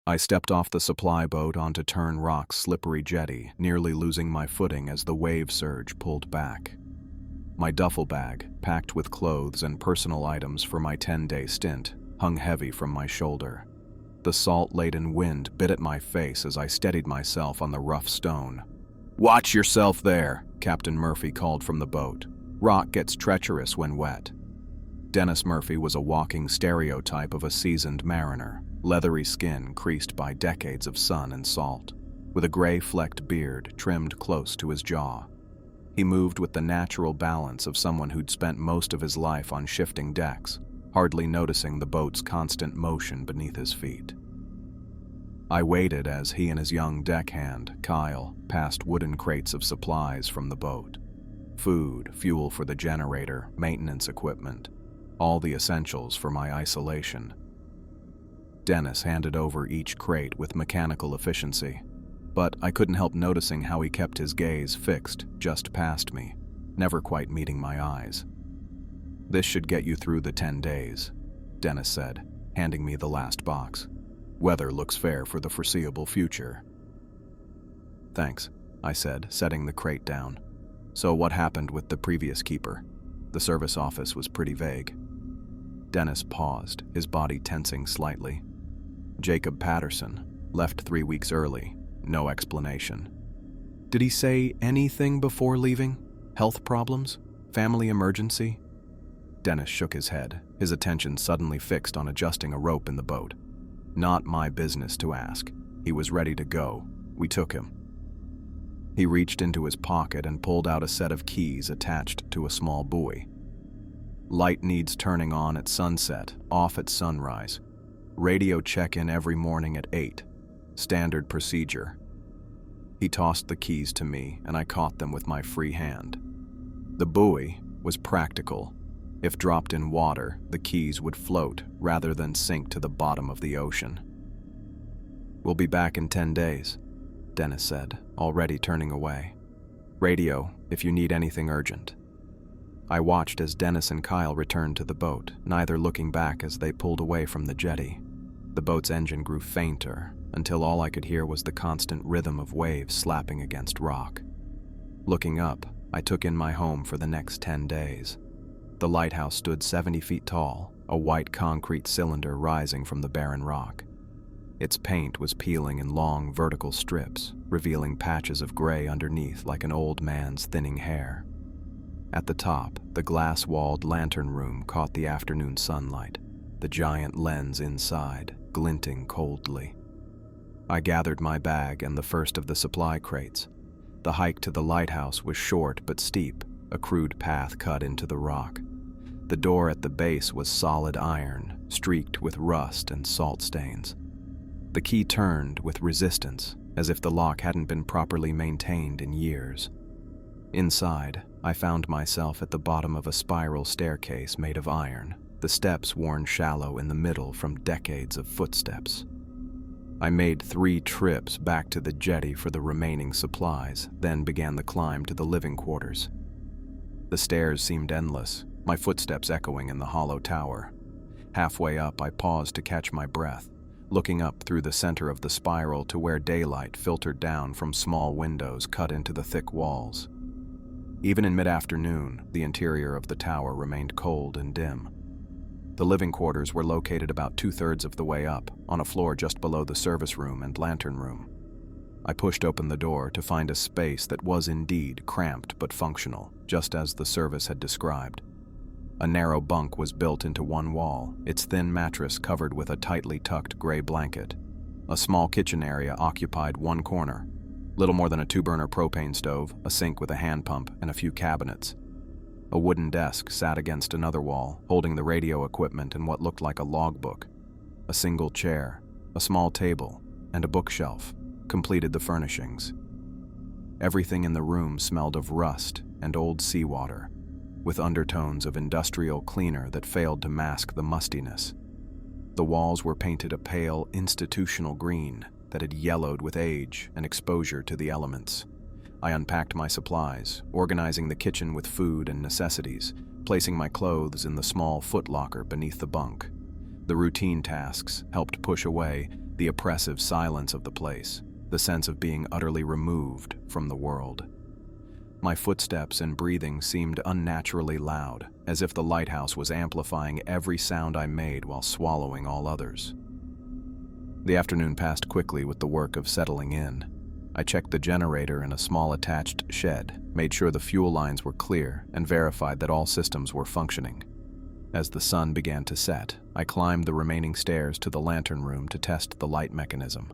I stepped off the supply boat onto Turn Rock's slippery jetty, nearly losing my footing as the wave surge pulled back. My duffel bag, packed with clothes and personal items for my 10-day stint, hung heavy from my shoulder. The salt-laden wind bit at my face as I steadied myself on the rough stone. "Watch yourself there," Captain Murphy called from the boat. "Rock gets treacherous when wet." Dennis Murphy was a walking stereotype of a seasoned mariner, leathery skin creased by decades of sun and salt, with a gray-flecked beard trimmed close to his jaw. He moved with the natural balance of someone who'd spent most of his life on shifting decks, hardly noticing the boat's constant motion beneath his feet. I waited as he and his young deckhand, Kyle, passed wooden crates of supplies from the boat. Food, fuel for the generator, maintenance equipment, all the essentials for my isolation. Dennis handed over each crate with mechanical efficiency, but I couldn't help noticing how he kept his gaze fixed just past me, never quite meeting my eyes. "This should get you through the 10 days, Dennis said, handing me the last box. "Weather looks fair for the foreseeable future." "Thanks," I said, setting the crate down. "So what happened with the previous keeper?" The service office was pretty vague. Dennis paused, his body tensing slightly. "Jacob Patterson left 3 weeks early. No explanation." "Did he say anything before leaving? Health problems? Family emergency?" Dennis shook his head, his attention suddenly fixed on adjusting a rope in the boat. "Not my business to ask. He was ready to go. We took him." He reached into his pocket and pulled out a set of keys attached to a small buoy. "Light needs turning on at sunset, off at sunrise. Radio check-in every morning at 8. Standard procedure." He tossed the keys to me, and I caught them with my free hand. The buoy was practical. If dropped in water, the keys would float rather than sink to the bottom of the ocean. "We'll be back in 10 days, Dennis said, already turning away. "Radio, if you need anything urgent." I watched as Dennis and Kyle returned to the boat, neither looking back as they pulled away from the jetty. The boat's engine grew fainter, until all I could hear was the constant rhythm of waves slapping against rock. Looking up, I took in my home for the next 10 days. The lighthouse stood 70 feet tall, a white concrete cylinder rising from the barren rock. Its paint was peeling in long vertical strips, revealing patches of gray underneath like an old man's thinning hair. At the top, the glass-walled lantern room caught the afternoon sunlight, the giant lens inside, glinting coldly. I gathered my bag and the first of the supply crates. The hike to the lighthouse was short but steep, a crude path cut into the rock. The door at the base was solid iron, streaked with rust and salt stains. The key turned with resistance, as if the lock hadn't been properly maintained in years. Inside, I found myself at the bottom of a spiral staircase made of iron, the steps worn shallow in the middle from decades of footsteps. I made 3 trips back to the jetty for the remaining supplies, then began the climb to the living quarters. The stairs seemed endless, my footsteps echoing in the hollow tower. Halfway up, I paused to catch my breath, looking up through the center of the spiral to where daylight filtered down from small windows cut into the thick walls. Even in mid-afternoon, the interior of the tower remained cold and dim. The living quarters were located about 2/3 of the way up, on a floor just below the service room and lantern room. I pushed open the door to find a space that was indeed cramped but functional, just as the service had described. A narrow bunk was built into one wall, its thin mattress covered with a tightly tucked gray blanket. A small kitchen area occupied one corner, little more than a 2-burner propane stove, a sink with a hand pump, and a few cabinets. A wooden desk sat against another wall, holding the radio equipment and what looked like a logbook. A single chair, a small table, and a bookshelf completed the furnishings. Everything in the room smelled of rust and old seawater, with undertones of industrial cleaner that failed to mask the mustiness. The walls were painted a pale, institutional green that had yellowed with age and exposure to the elements. I unpacked my supplies, organizing the kitchen with food and necessities, placing my clothes in the small footlocker beneath the bunk. The routine tasks helped push away the oppressive silence of the place, the sense of being utterly removed from the world. My footsteps and breathing seemed unnaturally loud, as if the lighthouse was amplifying every sound I made while swallowing all others. The afternoon passed quickly with the work of settling in. I checked the generator in a small attached shed, made sure the fuel lines were clear, and verified that all systems were functioning. As the sun began to set, I climbed the remaining stairs to the lantern room to test the light mechanism.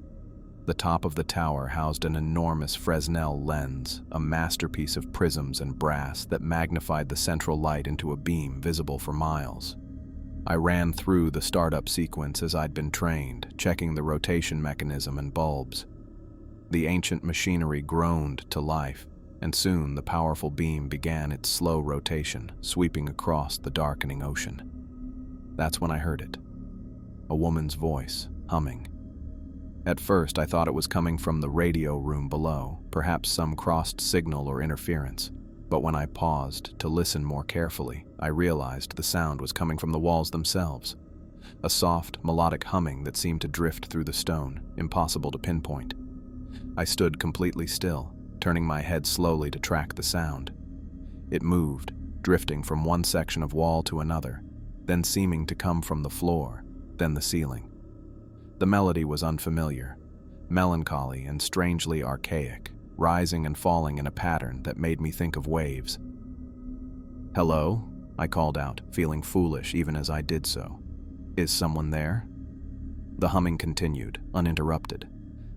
The top of the tower housed an enormous Fresnel lens, a masterpiece of prisms and brass that magnified the central light into a beam visible for miles. I ran through the startup sequence as I'd been trained, checking the rotation mechanism and bulbs. The ancient machinery groaned to life, and soon the powerful beam began its slow rotation, sweeping across the darkening ocean. That's when I heard it. A woman's voice, humming. At first, I thought it was coming from the radio room below, perhaps some crossed signal or interference. But when I paused to listen more carefully, I realized the sound was coming from the walls themselves. A soft, melodic humming that seemed to drift through the stone, impossible to pinpoint. I stood completely still, turning my head slowly to track the sound. It moved, drifting from one section of wall to another, then seeming to come from the floor, then the ceiling. The melody was unfamiliar, melancholy and strangely archaic, rising and falling in a pattern that made me think of waves. "Hello?" I called out, feeling foolish even as I did so. "Is someone there?" The humming continued, uninterrupted.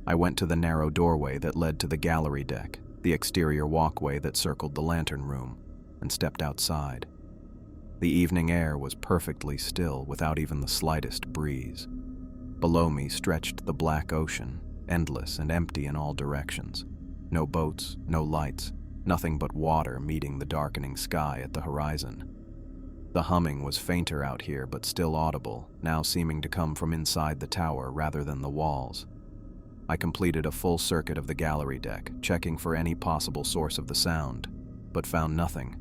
I went to the narrow doorway that led to the gallery deck, the exterior walkway that circled the lantern room, and stepped outside. The evening air was perfectly still without even the slightest breeze. Below me stretched the black ocean, endless and empty in all directions. No boats, no lights, nothing but water meeting the darkening sky at the horizon. The humming was fainter out here but still audible, now seeming to come from inside the tower rather than the walls. I completed a full circuit of the gallery deck, checking for any possible source of the sound, but found nothing.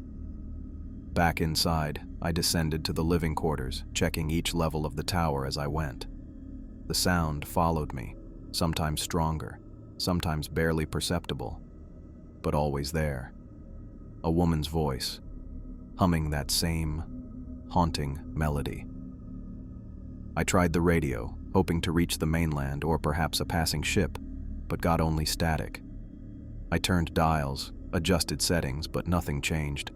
Back inside, I descended to the living quarters, checking each level of the tower as I went. The sound followed me, sometimes stronger, sometimes barely perceptible, but always there. A woman's voice, humming that same haunting melody. I tried the radio, hoping to reach the mainland or perhaps a passing ship, but got only static. I turned dials, adjusted settings, but nothing changed.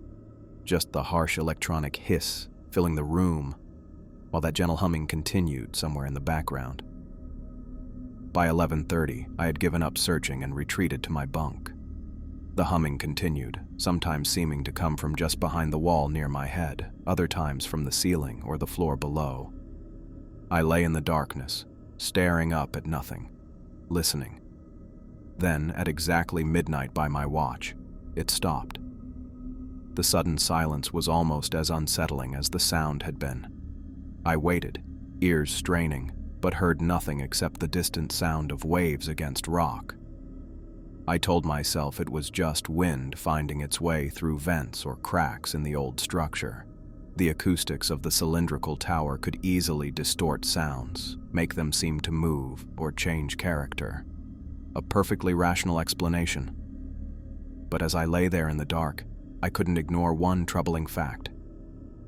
Just the harsh electronic hiss filling the room, while that gentle humming continued somewhere in the background. By 11:30, I had given up searching and retreated to my bunk. The humming continued, sometimes seeming to come from just behind the wall near my head, other times from the ceiling or the floor below. I lay in the darkness, staring up at nothing, listening. Then, at exactly midnight by my watch, it stopped. The sudden silence was almost as unsettling as the sound had been. I waited, ears straining, but heard nothing except the distant sound of waves against rock. I told myself it was just wind finding its way through vents or cracks in the old structure. The acoustics of the cylindrical tower could easily distort sounds, make them seem to move or change character. A perfectly rational explanation. But as I lay there in the dark, I couldn't ignore one troubling fact.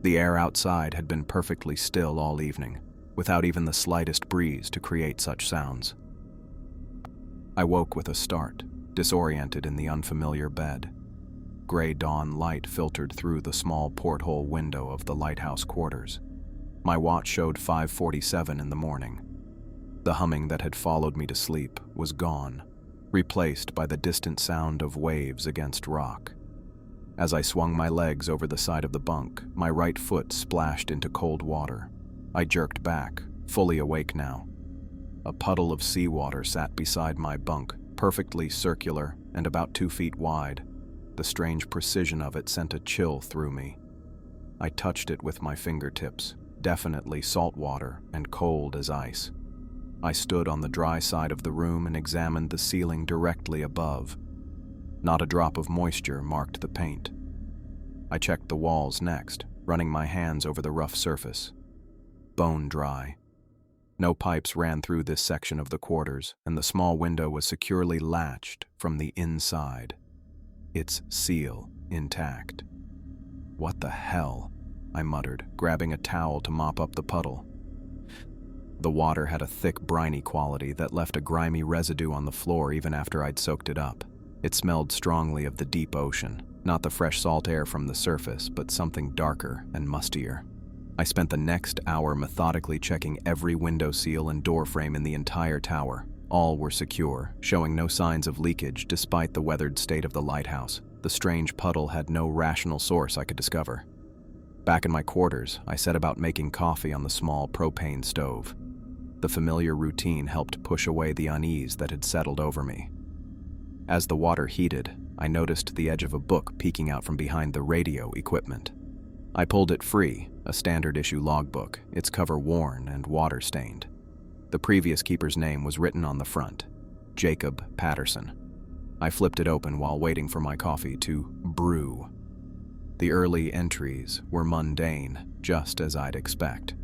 The air outside had been perfectly still all evening, without even the slightest breeze to create such sounds. I woke with a start, disoriented in the unfamiliar bed. Gray dawn light filtered through the small porthole window of the lighthouse quarters. My watch showed 5:47 in the morning. The humming that had followed me to sleep was gone, replaced by the distant sound of waves against rock. As I swung my legs over the side of the bunk, my right foot splashed into cold water. I jerked back, fully awake now. A puddle of seawater sat beside my bunk, perfectly circular and about 2 feet wide. The strange precision of it sent a chill through me. I touched it with my fingertips, definitely salt water and cold as ice. I stood on the dry side of the room and examined the ceiling directly above. Not a drop of moisture marked the paint. I checked the walls next, running my hands over the rough surface. Bone dry. No pipes ran through this section of the quarters, and the small window was securely latched from the inside, its seal intact. "What the hell?" I muttered, grabbing a towel to mop up the puddle. The water had a thick, briny quality that left a grimy residue on the floor even after I'd soaked it up. It smelled strongly of the deep ocean, not the fresh salt air from the surface, but something darker and mustier. I spent the next hour methodically checking every window seal and door frame in the entire tower. All were secure, showing no signs of leakage despite the weathered state of the lighthouse. The strange puddle had no rational source I could discover. Back in my quarters, I set about making coffee on the small propane stove. The familiar routine helped push away the unease that had settled over me. As the water heated, I noticed the edge of a book peeking out from behind the radio equipment. I pulled it free, a standard-issue logbook, its cover worn and water-stained. The previous keeper's name was written on the front, Jacob Patterson. I flipped it open while waiting for my coffee to brew. The early entries were mundane, just as I'd expect.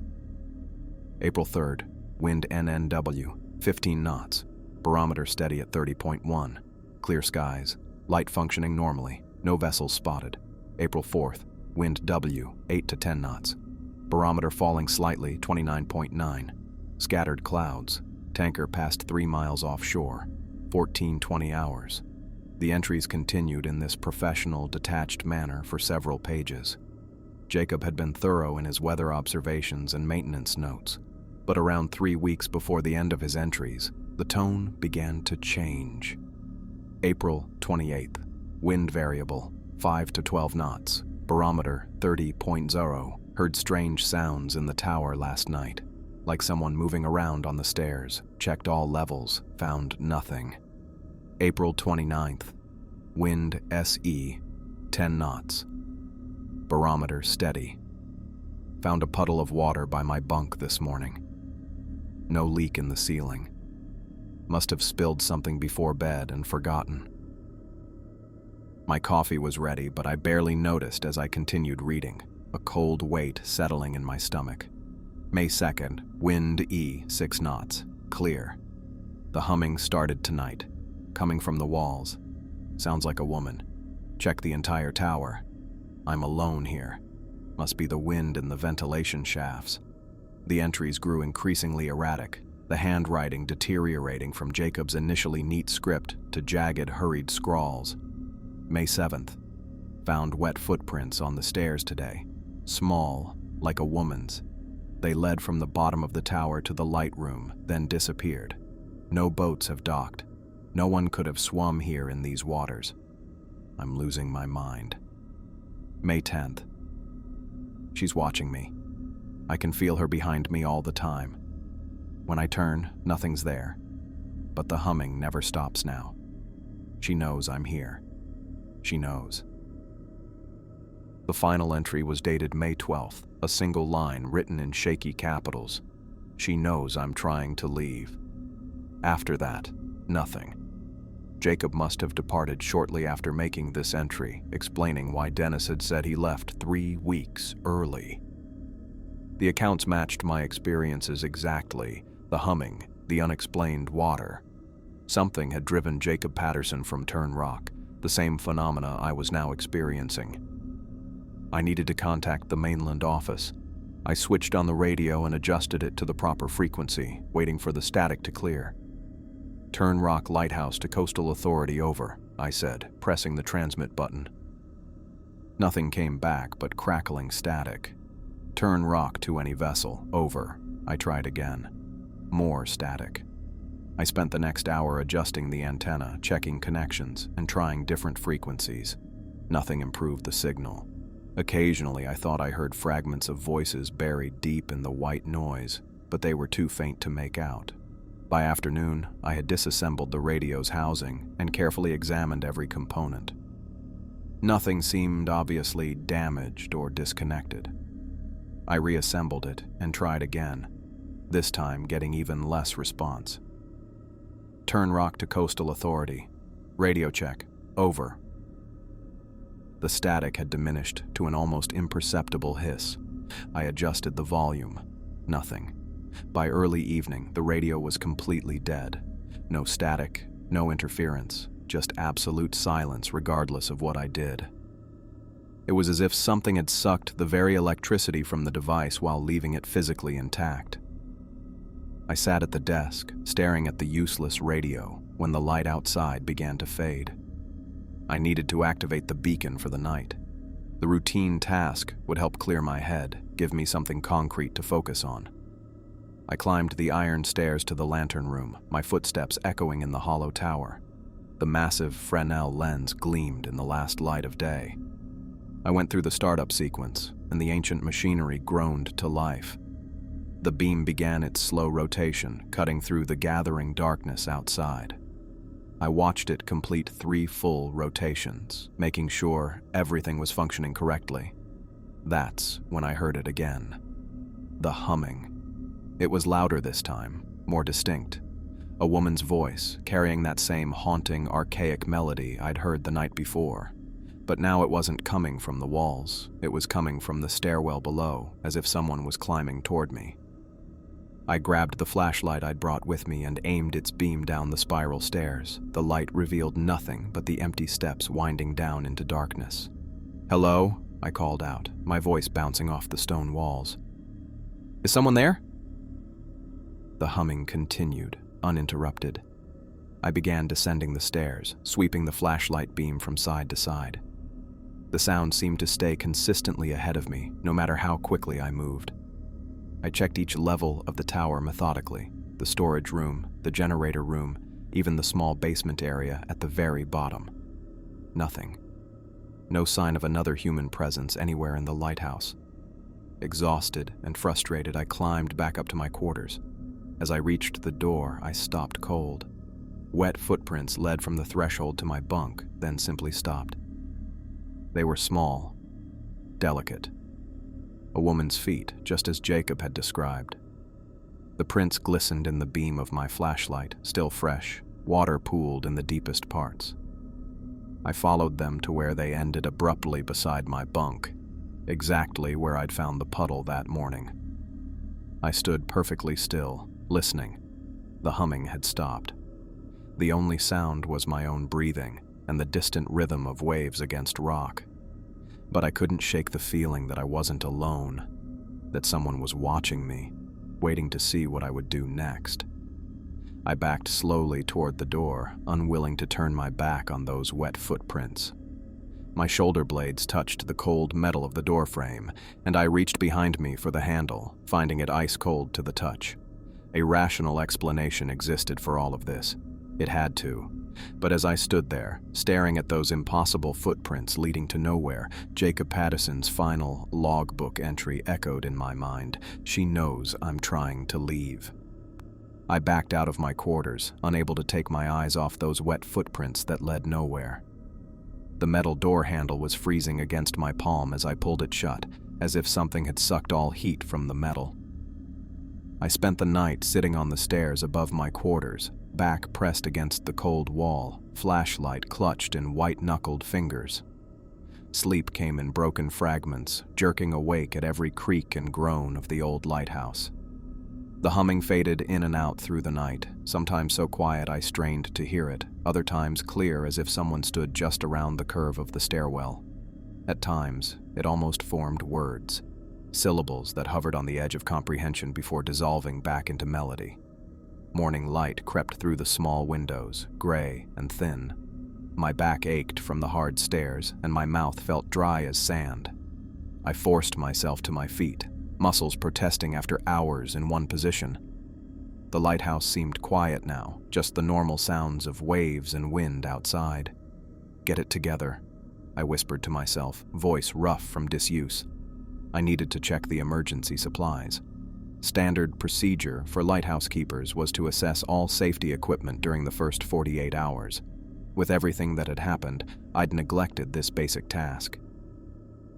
April 3rd, wind NNW, 15 knots, barometer steady at 30.1, clear skies, light functioning normally, no vessels spotted. April 4th, wind W, 8 to 10 knots, barometer falling slightly, 29.9, scattered clouds, tanker passed 3 miles offshore, 14-20 hours. The entries continued in this professional, detached manner for several pages. Jacob had been thorough in his weather observations and maintenance notes, but around 3 weeks before the end of his entries, the tone began to change. April 28th, wind variable, 5 to 12 knots, barometer 30.0, heard strange sounds in the tower last night, like someone moving around on the stairs, checked all levels, found nothing. April 29th, wind SE, 10 knots, barometer steady. Found a puddle of water by my bunk this morning. No leak in the ceiling. Must have spilled something before bed and forgotten. My coffee was ready, but I barely noticed as I continued reading, a cold weight settling in my stomach. May 2nd, wind E, 6 knots, clear. The humming started tonight, coming from the walls. Sounds like a woman. Check the entire tower. I'm alone here. Must be the wind in the ventilation shafts. The entries grew increasingly erratic, the handwriting deteriorating from Jacob's initially neat script to jagged, hurried scrawls. May 7th. Found wet footprints on the stairs today. Small, like a woman's. They led from the bottom of the tower to the light room, then disappeared. No boats have docked. No one could have swum here in these waters. I'm losing my mind. May 10th. She's watching me. I can feel her behind me all the time. When I turn, nothing's there. But the humming never stops now. She knows I'm here. She knows. The final entry was dated May 12th, a single line written in shaky capitals. She knows I'm trying to leave. After that, nothing. Jacob must have departed shortly after making this entry, explaining why Dennis had said he left 3 weeks early. The accounts matched my experiences exactly, the humming, the unexplained water. Something had driven Jacob Patterson from Turn Rock, the same phenomena I was now experiencing. I needed to contact the mainland office. I switched on the radio and adjusted it to the proper frequency, waiting for the static to clear. Turn Rock Lighthouse to Coastal Authority, over, I said, pressing the transmit button. Nothing came back but crackling static. Turn Rock to any vessel, over, I tried again. More static. I spent the next hour adjusting the antenna, checking connections, and trying different frequencies. Nothing improved the signal. Occasionally I thought I heard fragments of voices buried deep in the white noise, but they were too faint to make out. By afternoon, I had disassembled the radio's housing and carefully examined every component. Nothing seemed obviously damaged or disconnected. I reassembled it and tried again, this time getting even less response. Turn Rock to Coastal Authority. Radio check. Over. The static had diminished to an almost imperceptible hiss. I adjusted the volume. Nothing. By early evening, the radio was completely dead. No static, no interference, just absolute silence regardless of what I did. It was as if something had sucked the very electricity from the device while leaving it physically intact. I sat at the desk, staring at the useless radio, when the light outside began to fade. I needed to activate the beacon for the night. The routine task would help clear my head, give me something concrete to focus on. I climbed the iron stairs to the lantern room, my footsteps echoing in the hollow tower. The massive Fresnel lens gleamed in the last light of day. I went through the startup sequence, and the ancient machinery groaned to life. The beam began its slow rotation, cutting through the gathering darkness outside. I watched it complete 3 full rotations, making sure everything was functioning correctly. That's when I heard it again. The humming. It was louder this time, more distinct. A woman's voice, carrying that same haunting, archaic melody I'd heard the night before. But now it wasn't coming from the walls, it was coming from the stairwell below, as if someone was climbing toward me. I grabbed the flashlight I'd brought with me and aimed its beam down the spiral stairs. The light revealed nothing but the empty steps winding down into darkness. "Hello?" I called out, my voice bouncing off the stone walls. "Is someone there?" The humming continued, uninterrupted. I began descending the stairs, sweeping the flashlight beam from side to side. The sound seemed to stay consistently ahead of me, no matter how quickly I moved. I checked each level of the tower methodically, the storage room, the generator room, even the small basement area at the very bottom. Nothing. No sign of another human presence anywhere in the lighthouse. Exhausted and frustrated, I climbed back up to my quarters. As I reached the door, I stopped cold. Wet footprints led from the threshold to my bunk, then simply stopped. They were small, delicate. A woman's feet, just as Jacob had described. The prints glistened in the beam of my flashlight, still fresh, water pooled in the deepest parts. I followed them to where they ended abruptly beside my bunk, exactly where I'd found the puddle that morning. I stood perfectly still, listening. The humming had stopped. The only sound was my own breathing and the distant rhythm of waves against rock. But I couldn't shake the feeling that I wasn't alone, that someone was watching me, waiting to see what I would do next. I backed slowly toward the door, unwilling to turn my back on those wet footprints. My shoulder blades touched the cold metal of the door frame, and I reached behind me for the handle, finding it ice cold to the touch. A rational explanation existed for all of this. It had to. But as I stood there, staring at those impossible footprints leading to nowhere, Jacob Pattison's final logbook entry echoed in my mind. "She knows I'm trying to leave." I backed out of my quarters, unable to take my eyes off those wet footprints that led nowhere. The metal door handle was freezing against my palm as I pulled it shut, as if something had sucked all heat from the metal. I spent the night sitting on the stairs above my quarters, back pressed against the cold wall, flashlight clutched in white-knuckled fingers. Sleep came in broken fragments, jerking awake at every creak and groan of the old lighthouse. The humming faded in and out through the night, sometimes so quiet I strained to hear it, other times clear as if someone stood just around the curve of the stairwell. At times, it almost formed words, syllables that hovered on the edge of comprehension before dissolving back into melody. Morning light crept through the small windows, gray and thin. My back ached from the hard stairs, and my mouth felt dry as sand. I forced myself to my feet, muscles protesting after hours in one position. The lighthouse seemed quiet now, just the normal sounds of waves and wind outside. "Get it together," I whispered to myself, voice rough from disuse. I needed to check the emergency supplies. Standard procedure for lighthouse keepers was to assess all safety equipment during the first 48 hours. With everything that had happened, I'd neglected this basic task.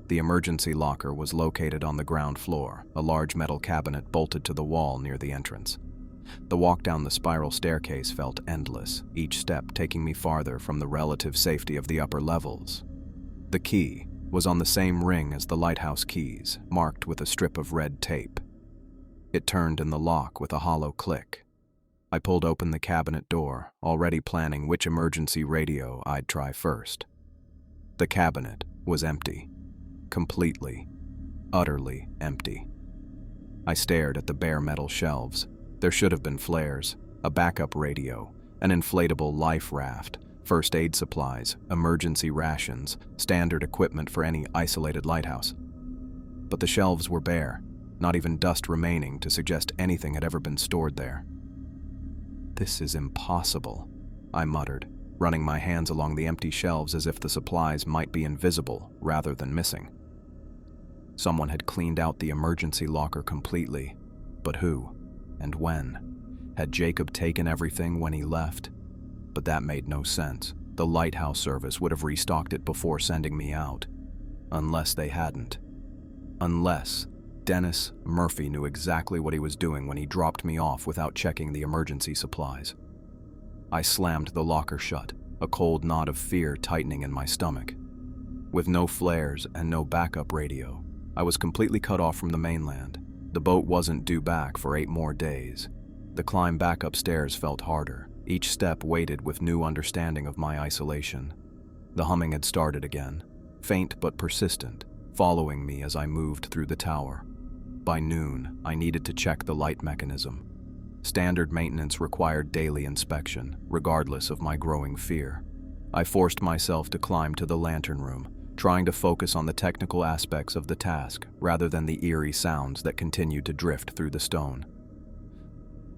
The emergency locker was located on the ground floor, a large metal cabinet bolted to the wall near the entrance. The walk down the spiral staircase felt endless, each step taking me farther from the relative safety of the upper levels. The key was on the same ring as the lighthouse keys, marked with a strip of red tape. It turned in the lock with a hollow click. I pulled open the cabinet door, already planning which emergency radio I'd try first. The cabinet was empty. Completely, utterly empty. I stared at the bare metal shelves. There should have been flares, a backup radio, an inflatable life raft, first aid supplies, emergency rations, standard equipment for any isolated lighthouse. But the shelves were bare, not even dust remaining to suggest anything had ever been stored there. "This is impossible," I muttered, running my hands along the empty shelves as if the supplies might be invisible rather than missing. Someone had cleaned out the emergency locker completely, but who and when? Had Jacob taken everything when he left? But that made no sense. The Lighthouse service would have restocked it before sending me out. Unless they hadn't. Unless Dennis Murphy knew exactly what he was doing when he dropped me off without checking the emergency supplies. I slammed the locker shut, a cold knot of fear tightening in my stomach. With no flares and no backup radio, I was completely cut off from the mainland. The boat wasn't due back for 8 more days. The climb back upstairs felt harder, each step weighted with new understanding of my isolation. The humming had started again, faint but persistent, following me as I moved through the tower. By noon, I needed to check the light mechanism. Standard maintenance required daily inspection, regardless of my growing fear. I forced myself to climb to the lantern room, trying to focus on the technical aspects of the task rather than the eerie sounds that continued to drift through the stone.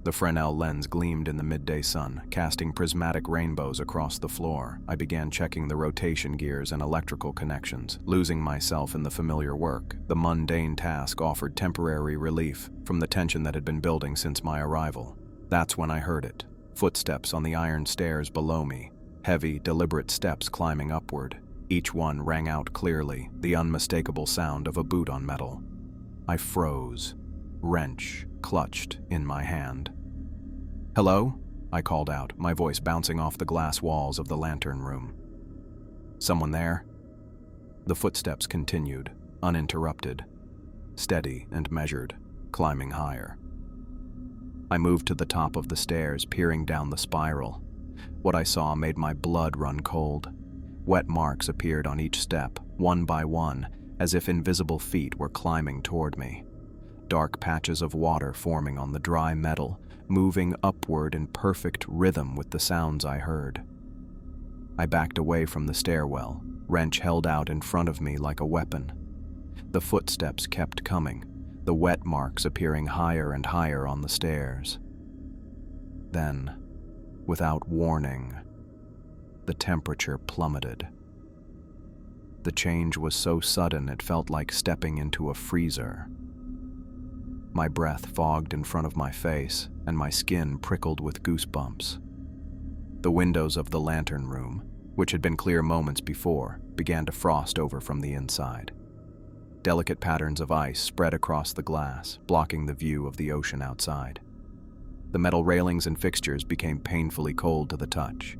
The Fresnel lens gleamed in the midday sun, casting prismatic rainbows across the floor. I began checking the rotation gears and electrical connections, losing myself in the familiar work. The mundane task offered temporary relief from the tension that had been building since my arrival. That's when I heard it. Footsteps on the iron stairs below me. Heavy, deliberate steps climbing upward. Each one rang out clearly, the unmistakable sound of a boot on metal. I froze, wrench clutched in my hand. "Hello?" I called out, my voice bouncing off the glass walls of the lantern room. "Someone there?" The footsteps continued, uninterrupted, steady and measured, climbing higher. I moved to the top of the stairs, peering down the spiral. What I saw made my blood run cold. Wet marks appeared on each step, one by one, as if invisible feet were climbing toward me. Dark patches of water forming on the dry metal, moving upward in perfect rhythm with the sounds I heard. I backed away from the stairwell, wrench held out in front of me like a weapon. The footsteps kept coming, the wet marks appearing higher and higher on the stairs. Then, without warning, the temperature plummeted. The change was so sudden it felt like stepping into a freezer. My breath fogged in front of my face, and my skin prickled with goosebumps. The windows of the lantern room, which had been clear moments before, began to frost over from the inside. Delicate patterns of ice spread across the glass, blocking the view of the ocean outside. The metal railings and fixtures became painfully cold to the touch.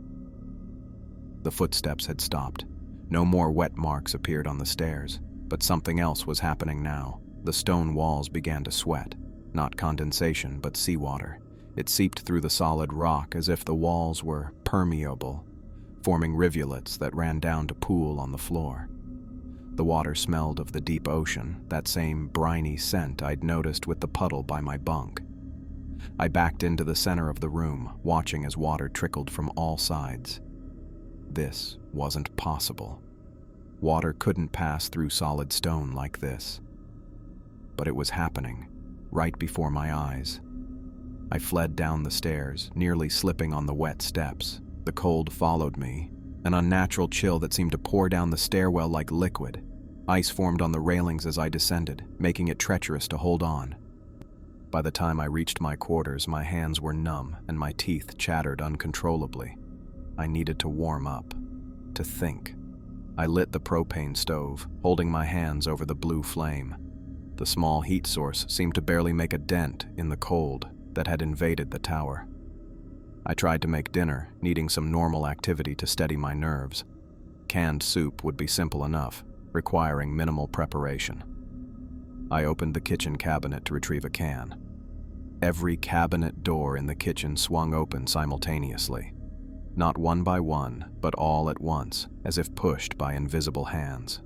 The footsteps had stopped. No more wet marks appeared on the stairs, but something else was happening now. The stone walls began to sweat, not condensation but seawater. It seeped through the solid rock as if the walls were permeable, forming rivulets that ran down to pool on the floor. The water smelled of the deep ocean, that same briny scent I'd noticed with the puddle by my bunk. I backed into the center of the room, watching as water trickled from all sides. This wasn't possible. Water couldn't pass through solid stone like this. But it was happening, right before my eyes. I fled down the stairs, nearly slipping on the wet steps. The cold followed me, an unnatural chill that seemed to pour down the stairwell like liquid. Ice formed on the railings as I descended, making it treacherous to hold on. By the time I reached my quarters, my hands were numb and my teeth chattered uncontrollably. I needed to warm up, to think. I lit the propane stove, holding my hands over the blue flame. The small heat source seemed to barely make a dent in the cold that had invaded the tower. I tried to make dinner, needing some normal activity to steady my nerves. Canned soup would be simple enough, requiring minimal preparation. I opened the kitchen cabinet to retrieve a can. Every cabinet door in the kitchen swung open simultaneously. Not one by one, but all at once, as if pushed by invisible hands.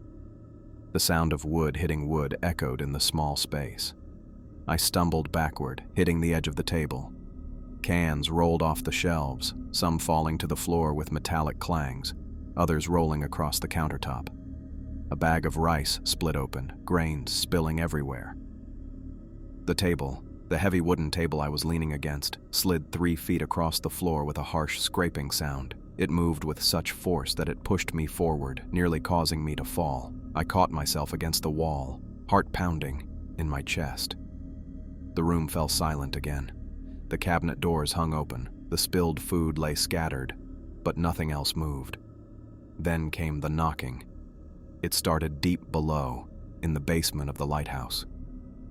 The sound of wood hitting wood echoed in the small space. I stumbled backward, hitting the edge of the table. Cans rolled off the shelves, some falling to the floor with metallic clangs, others rolling across the countertop. A bag of rice split open, grains spilling everywhere. The table, the heavy wooden table I was leaning against, slid 3 feet across the floor with a harsh scraping sound. It moved with such force that it pushed me forward, nearly causing me to fall. I caught myself against the wall, heart pounding in my chest. The room fell silent again. The cabinet doors hung open, the spilled food lay scattered, but nothing else moved. Then came the knocking. It started deep below, in the basement of the lighthouse.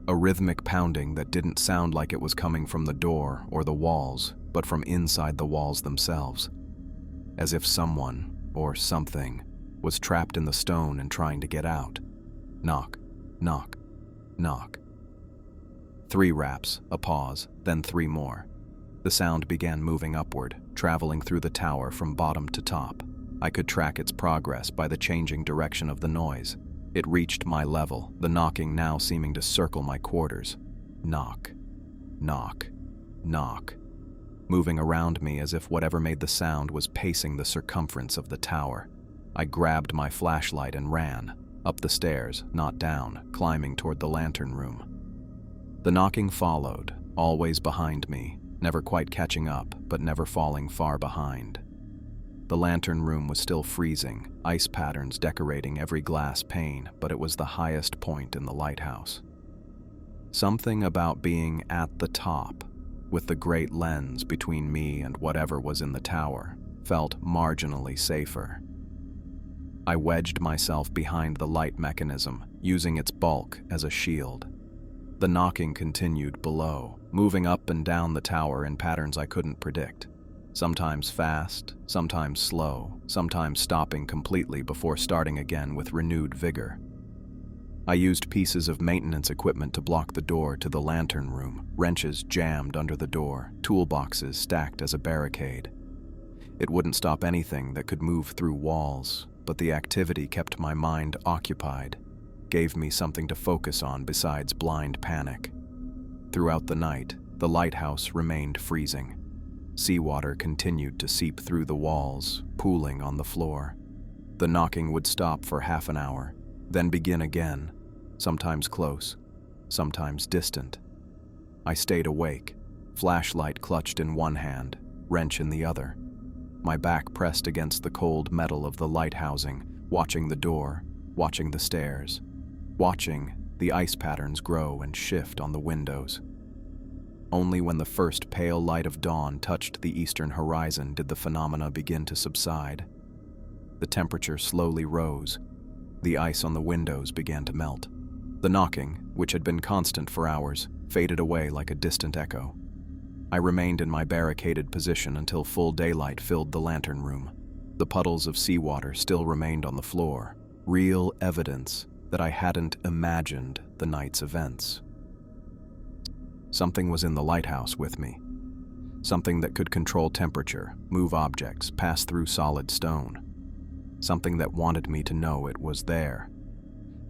A rhythmic pounding that didn't sound like it was coming from the door or the walls, but from inside the walls themselves. As if someone, or something, was trapped in the stone and trying to get out. Knock, knock, knock. 3 raps, a pause, then 3 more. The sound began moving upward, traveling through the tower from bottom to top. I could track its progress by the changing direction of the noise. It reached my level, the knocking now seeming to circle my quarters. Knock, knock, knock. Moving around me as if whatever made the sound was pacing the circumference of the tower. I grabbed my flashlight and ran, up the stairs, not down, climbing toward the lantern room. The knocking followed, always behind me, never quite catching up, but never falling far behind. The lantern room was still freezing, ice patterns decorating every glass pane, but it was the highest point in the lighthouse. Something about being at the top, with the great lens between me and whatever was in the tower, felt marginally safer. I wedged myself behind the light mechanism, using its bulk as a shield. The knocking continued below, moving up and down the tower in patterns I couldn't predict. Sometimes fast, sometimes slow, sometimes stopping completely before starting again with renewed vigor. I used pieces of maintenance equipment to block the door to the lantern room, wrenches jammed under the door, toolboxes stacked as a barricade. It wouldn't stop anything that could move through walls, but the activity kept my mind occupied, gave me something to focus on besides blind panic. Throughout the night, the lighthouse remained freezing. Seawater continued to seep through the walls, pooling on the floor. The knocking would stop for half an hour, then begin again, sometimes close, sometimes distant. I stayed awake, flashlight clutched in one hand, wrench in the other. My back pressed against the cold metal of the light housing, watching the door, watching the stairs, watching the ice patterns grow and shift on the windows. Only when the first pale light of dawn touched the eastern horizon did the phenomena begin to subside. The temperature slowly rose. The ice on the windows began to melt. The knocking, which had been constant for hours, faded away like a distant echo. I remained in my barricaded position until full daylight filled the lantern room. The puddles of seawater still remained on the floor, real evidence that I hadn't imagined the night's events. Something was in the lighthouse with me. Something that could control temperature, move objects, pass through solid stone. Something that wanted me to know it was there,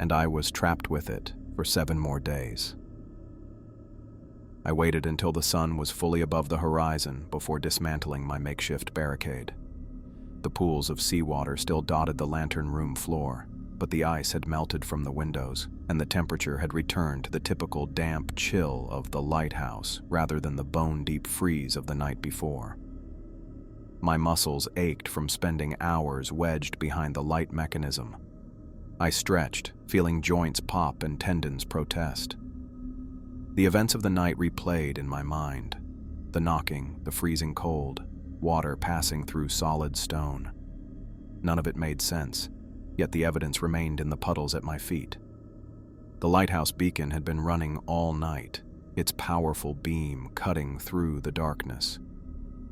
and I was trapped with it for 7 more days. I waited until the sun was fully above the horizon before dismantling my makeshift barricade. The pools of seawater still dotted the lantern room floor, but the ice had melted from the windows, and the temperature had returned to the typical damp chill of the lighthouse rather than the bone-deep freeze of the night before. My muscles ached from spending hours wedged behind the light mechanism. I stretched, feeling joints pop and tendons protest. The events of the night replayed in my mind. The knocking, the freezing cold, water passing through solid stone. None of it made sense, yet the evidence remained in the puddles at my feet. The lighthouse beacon had been running all night, its powerful beam cutting through the darkness.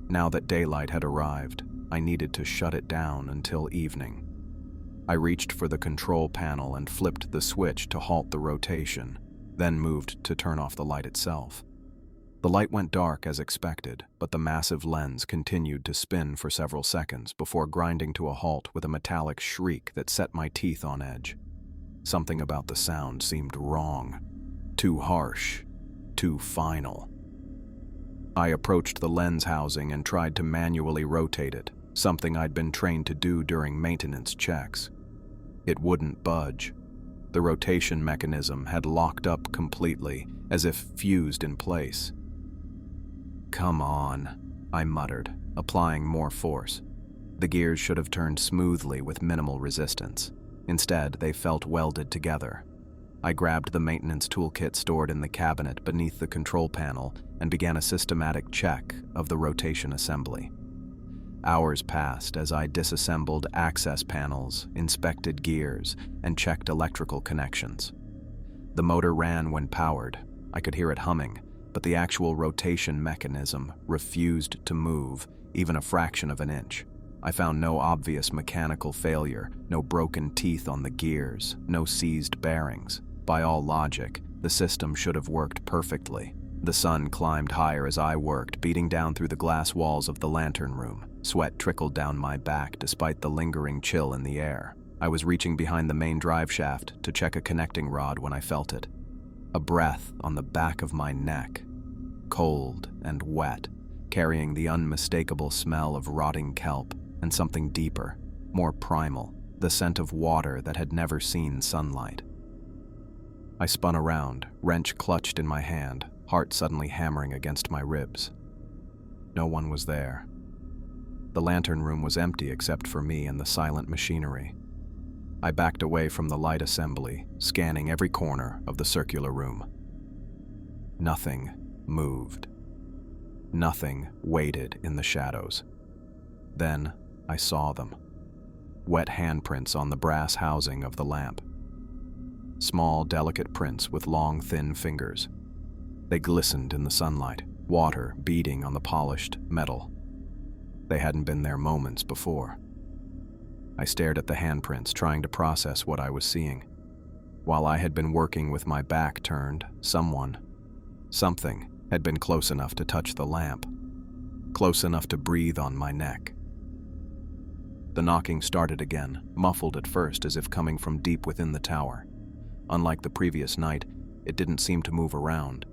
Now that daylight had arrived, I needed to shut it down until evening. I reached for the control panel and flipped the switch to halt the rotation, then moved to turn off the light itself. The light went dark as expected, but the massive lens continued to spin for several seconds before grinding to a halt with a metallic shriek that set my teeth on edge. Something about the sound seemed wrong. Too harsh. Too final. I approached the lens housing and tried to manually rotate it, something I'd been trained to do during maintenance checks. It wouldn't budge. The rotation mechanism had locked up completely, as if fused in place. "Come on," I muttered, applying more force. The gears should have turned smoothly with minimal resistance. Instead, they felt welded together. I grabbed the maintenance toolkit stored in the cabinet beneath the control panel and began a systematic check of the rotation assembly. Hours passed as I disassembled access panels, inspected gears, and checked electrical connections. The motor ran when powered. I could hear it humming, but the actual rotation mechanism refused to move even a fraction of an inch. I found no obvious mechanical failure, no broken teeth on the gears, no seized bearings. By all logic, the system should have worked perfectly. The sun climbed higher as I worked, beating down through the glass walls of the lantern room. Sweat trickled down my back despite the lingering chill in the air. I was reaching behind the main drive shaft to check a connecting rod when I felt it. A breath on the back of my neck, cold and wet, carrying the unmistakable smell of rotting kelp and something deeper, more primal, the scent of water that had never seen sunlight. I spun around, wrench clutched in my hand, heart suddenly hammering against my ribs. No one was there. The lantern room was empty except for me and the silent machinery. I backed away from the light assembly, scanning every corner of the circular room. Nothing moved. Nothing waited in the shadows. Then I saw them. Wet handprints on the brass housing of the lamp. Small, delicate prints with long, thin fingers. They glistened in the sunlight, water beading on the polished metal. They hadn't been there moments before. I stared at the handprints, trying to process what I was seeing. While I had been working with my back turned, something had been close enough to touch the lamp, close enough to breathe on my neck. The knocking started again, muffled at first as if coming from deep within the tower. Unlike the previous night, it didn't seem to move around.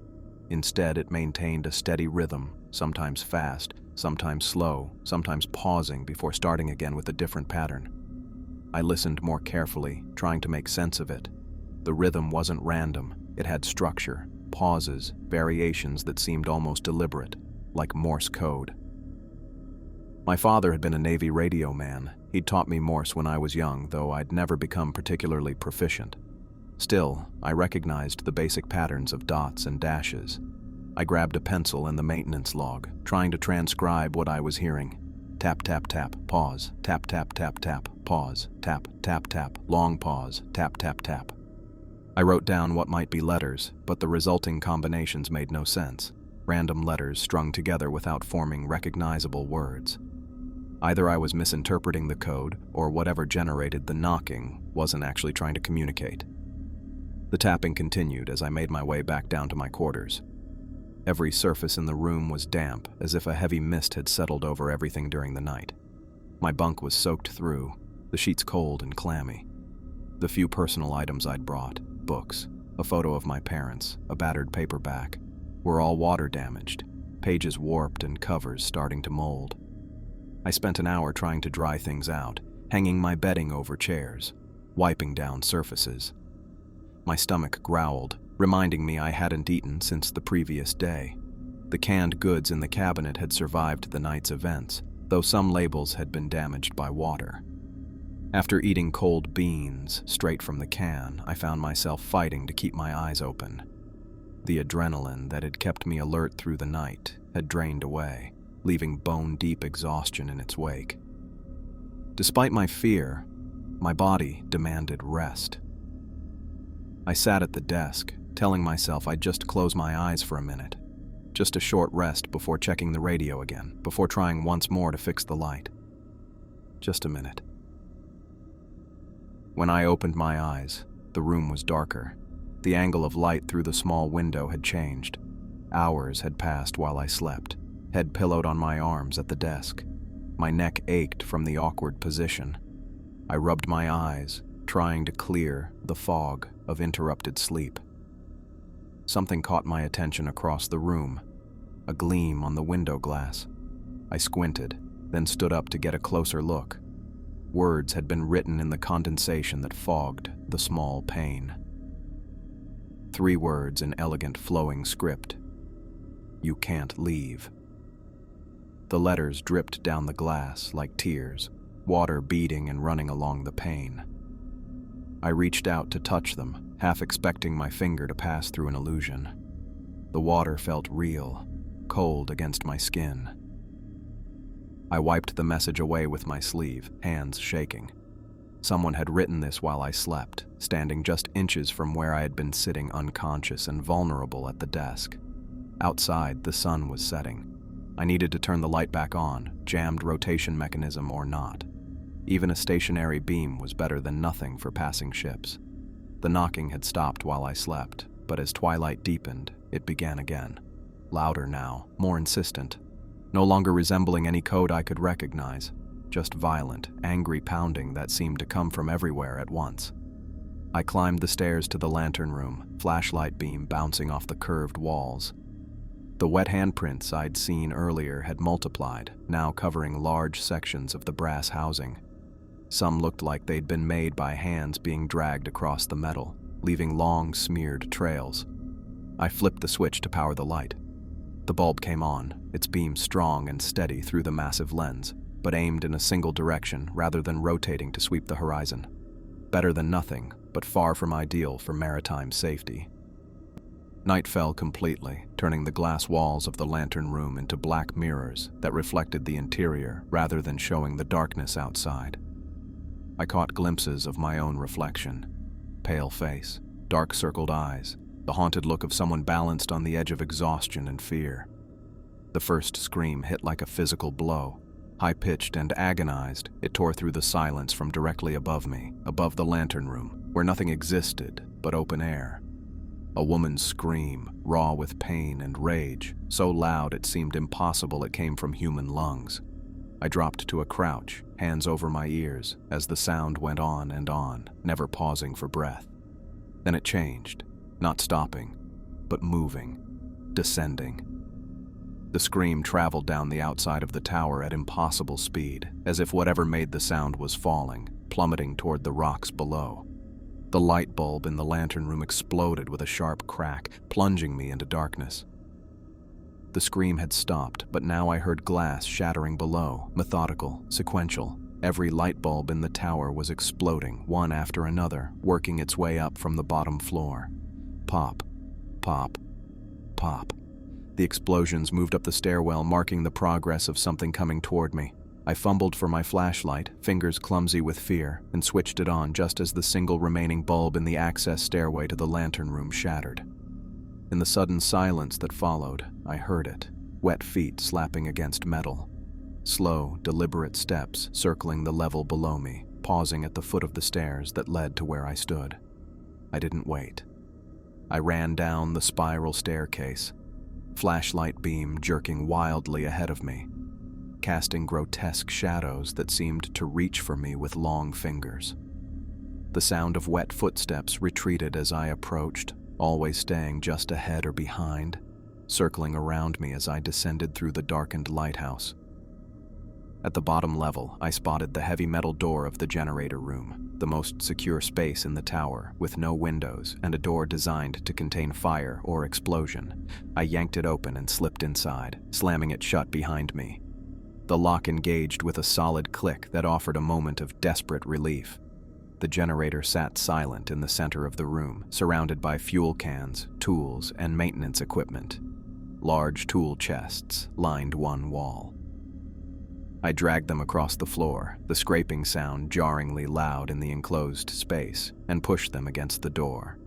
Instead, it maintained a steady rhythm, sometimes fast, sometimes slow, sometimes pausing before starting again with a different pattern. I listened more carefully, trying to make sense of it. The rhythm wasn't random. It had structure, pauses, variations that seemed almost deliberate, like Morse code. My father had been a Navy radio man. He'd taught me Morse when I was young, though I'd never become particularly proficient. Still, I recognized the basic patterns of dots and dashes. I grabbed a pencil and the maintenance log, trying to transcribe what I was hearing. Tap, tap, tap, pause, tap, tap, tap, tap, pause, tap, tap, tap, long pause, tap, tap, tap. I wrote down what might be letters, but the resulting combinations made no sense. Random letters strung together without forming recognizable words. Either I was misinterpreting the code, or whatever generated the knocking wasn't actually trying to communicate. The tapping continued as I made my way back down to my quarters. Every surface in the room was damp, as if a heavy mist had settled over everything during the night. My bunk was soaked through, the sheets cold and clammy. The few personal items I'd brought, books, a photo of my parents, a battered paperback, were all water damaged, pages warped and covers starting to mold. I spent an hour trying to dry things out, hanging my bedding over chairs, wiping down surfaces. My stomach growled, reminding me I hadn't eaten since the previous day. The canned goods in the cabinet had survived the night's events, though some labels had been damaged by water. After eating cold beans straight from the can, I found myself fighting to keep my eyes open. The adrenaline that had kept me alert through the night had drained away, leaving bone-deep exhaustion in its wake. Despite my fear, my body demanded rest. I sat at the desk, telling myself I'd just close my eyes for a minute. Just a short rest before checking the radio again, before trying once more to fix the light. Just a minute. When I opened my eyes, the room was darker. The angle of light through the small window had changed. Hours had passed while I slept, head pillowed on my arms at the desk. My neck ached from the awkward position. I rubbed my eyes, trying to clear the fog of interrupted sleep. Something caught my attention across the room, a gleam on the window glass. I squinted, then stood up to get a closer look. Words had been written in the condensation that fogged the small pane. 3 words in elegant flowing script. "You can't leave." The letters dripped down the glass like tears, water beading and running along the pane. I reached out to touch them, half expecting my finger to pass through an illusion. The water felt real, cold against my skin. I wiped the message away with my sleeve, hands shaking. Someone had written this while I slept, standing just inches from where I had been sitting unconscious and vulnerable at the desk. Outside, the sun was setting. I needed to turn the light back on, jammed rotation mechanism or not. Even a stationary beam was better than nothing for passing ships. The knocking had stopped while I slept, but as twilight deepened, it began again. Louder now, more insistent. No longer resembling any code I could recognize, just violent, angry pounding that seemed to come from everywhere at once. I climbed the stairs to the lantern room, flashlight beam bouncing off the curved walls. The wet handprints I'd seen earlier had multiplied, now covering large sections of the brass housing. Some looked like they'd been made by hands being dragged across the metal, leaving long, smeared trails. I flipped the switch to power the light. The bulb came on, its beam strong and steady through the massive lens, but aimed in a single direction rather than rotating to sweep the horizon. Better than nothing, but far from ideal for maritime safety. Night fell completely, turning the glass walls of the lantern room into black mirrors that reflected the interior rather than showing the darkness outside. I caught glimpses of my own reflection. Pale face, dark circled eyes, the haunted look of someone balanced on the edge of exhaustion and fear. The first scream hit like a physical blow. High-pitched and agonized, it tore through the silence from directly above me, above the lantern room, where nothing existed but open air. A woman's scream, raw with pain and rage, so loud it seemed impossible it came from human lungs. I dropped to a crouch, hands over my ears, as the sound went on, never pausing for breath. Then it changed, not stopping, but moving, descending. The scream traveled down the outside of the tower at impossible speed, as if whatever made the sound was falling, plummeting toward the rocks below. The light bulb in the lantern room exploded with a sharp crack, plunging me into darkness. The scream had stopped, but now I heard glass shattering below, methodical, sequential. Every light bulb in the tower was exploding, one after another, working its way up from the bottom floor. Pop, pop, pop. The explosions moved up the stairwell, marking the progress of something coming toward me. I fumbled for my flashlight, fingers clumsy with fear, and switched it on just as the single remaining bulb in the access stairway to the lantern room shattered. In the sudden silence that followed, I heard it, wet feet slapping against metal. Slow, deliberate steps circling the level below me, pausing at the foot of the stairs that led to where I stood. I didn't wait. I ran down the spiral staircase, flashlight beam jerking wildly ahead of me, casting grotesque shadows that seemed to reach for me with long fingers. The sound of wet footsteps retreated as I approached, always staying just ahead or behind, circling around me as I descended through the darkened lighthouse. At the bottom level, I spotted the heavy metal door of the generator room, the most secure space in the tower, with no windows and a door designed to contain fire or explosion. I yanked it open and slipped inside, slamming it shut behind me. The lock engaged with a solid click that offered a moment of desperate relief. The generator sat silent in the center of the room, surrounded by fuel cans, tools, and maintenance equipment. Large tool chests lined one wall. I dragged them across the floor, the scraping sound jarringly loud in the enclosed space, and pushed them against the door.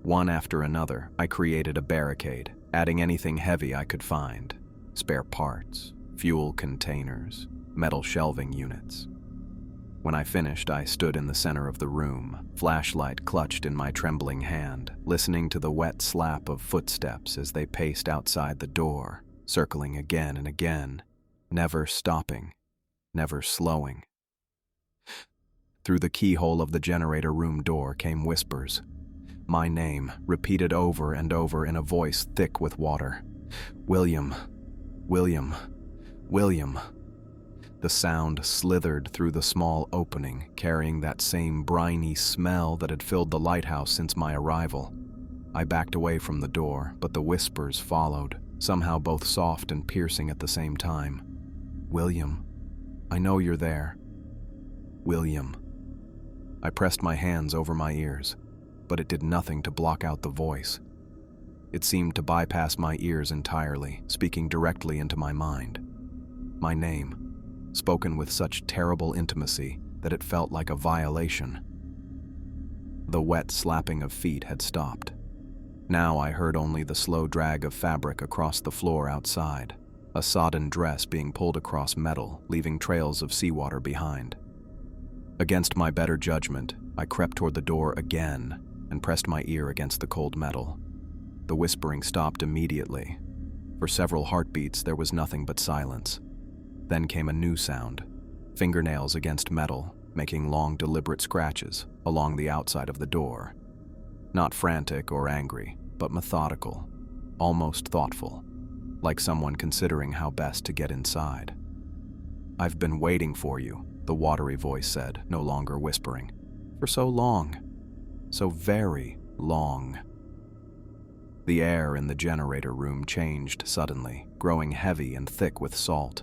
One after another, I created a barricade, adding anything heavy I could find: spare parts, fuel containers, metal shelving units. When I finished, I stood in the center of the room, flashlight clutched in my trembling hand, listening to the wet slap of footsteps as they paced outside the door, circling again and again, never stopping, never slowing. Through the keyhole of the generator room door came whispers. My name, repeated over and over in a voice thick with water. William, William, William. The sound slithered through the small opening, carrying that same briny smell that had filled the lighthouse since my arrival. I backed away from the door, but the whispers followed, somehow both soft and piercing at the same time. William, I know you're there. William. I pressed my hands over my ears, but it did nothing to block out the voice. It seemed to bypass my ears entirely, speaking directly into my mind. My name, spoken with such terrible intimacy that it felt like a violation. The wet slapping of feet had stopped. Now I heard only the slow drag of fabric across the floor outside, a sodden dress being pulled across metal, leaving trails of seawater behind. Against my better judgment, I crept toward the door again and pressed my ear against the cold metal. The whispering stopped immediately. For several heartbeats, there was nothing but silence. Then came a new sound, fingernails against metal, making long, deliberate scratches along the outside of the door. Not frantic or angry, but methodical, almost thoughtful, like someone considering how best to get inside. I've been waiting for you, the watery voice said, no longer whispering. For so long. So very long. The air in the generator room changed suddenly, growing heavy and thick with salt.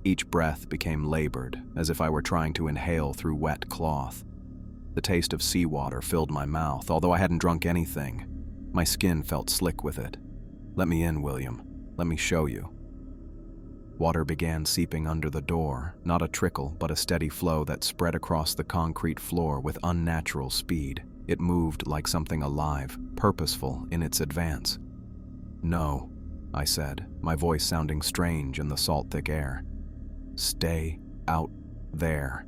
Each breath became labored, as if I were trying to inhale through wet cloth. The taste of seawater filled my mouth, although I hadn't drunk anything. My skin felt slick with it. Let me in, William. Let me show you. Water began seeping under the door, not a trickle, but a steady flow that spread across the concrete floor with unnatural speed. It moved like something alive, purposeful in its advance. No, I said, my voice sounding strange in the salt-thick air. Stay out there.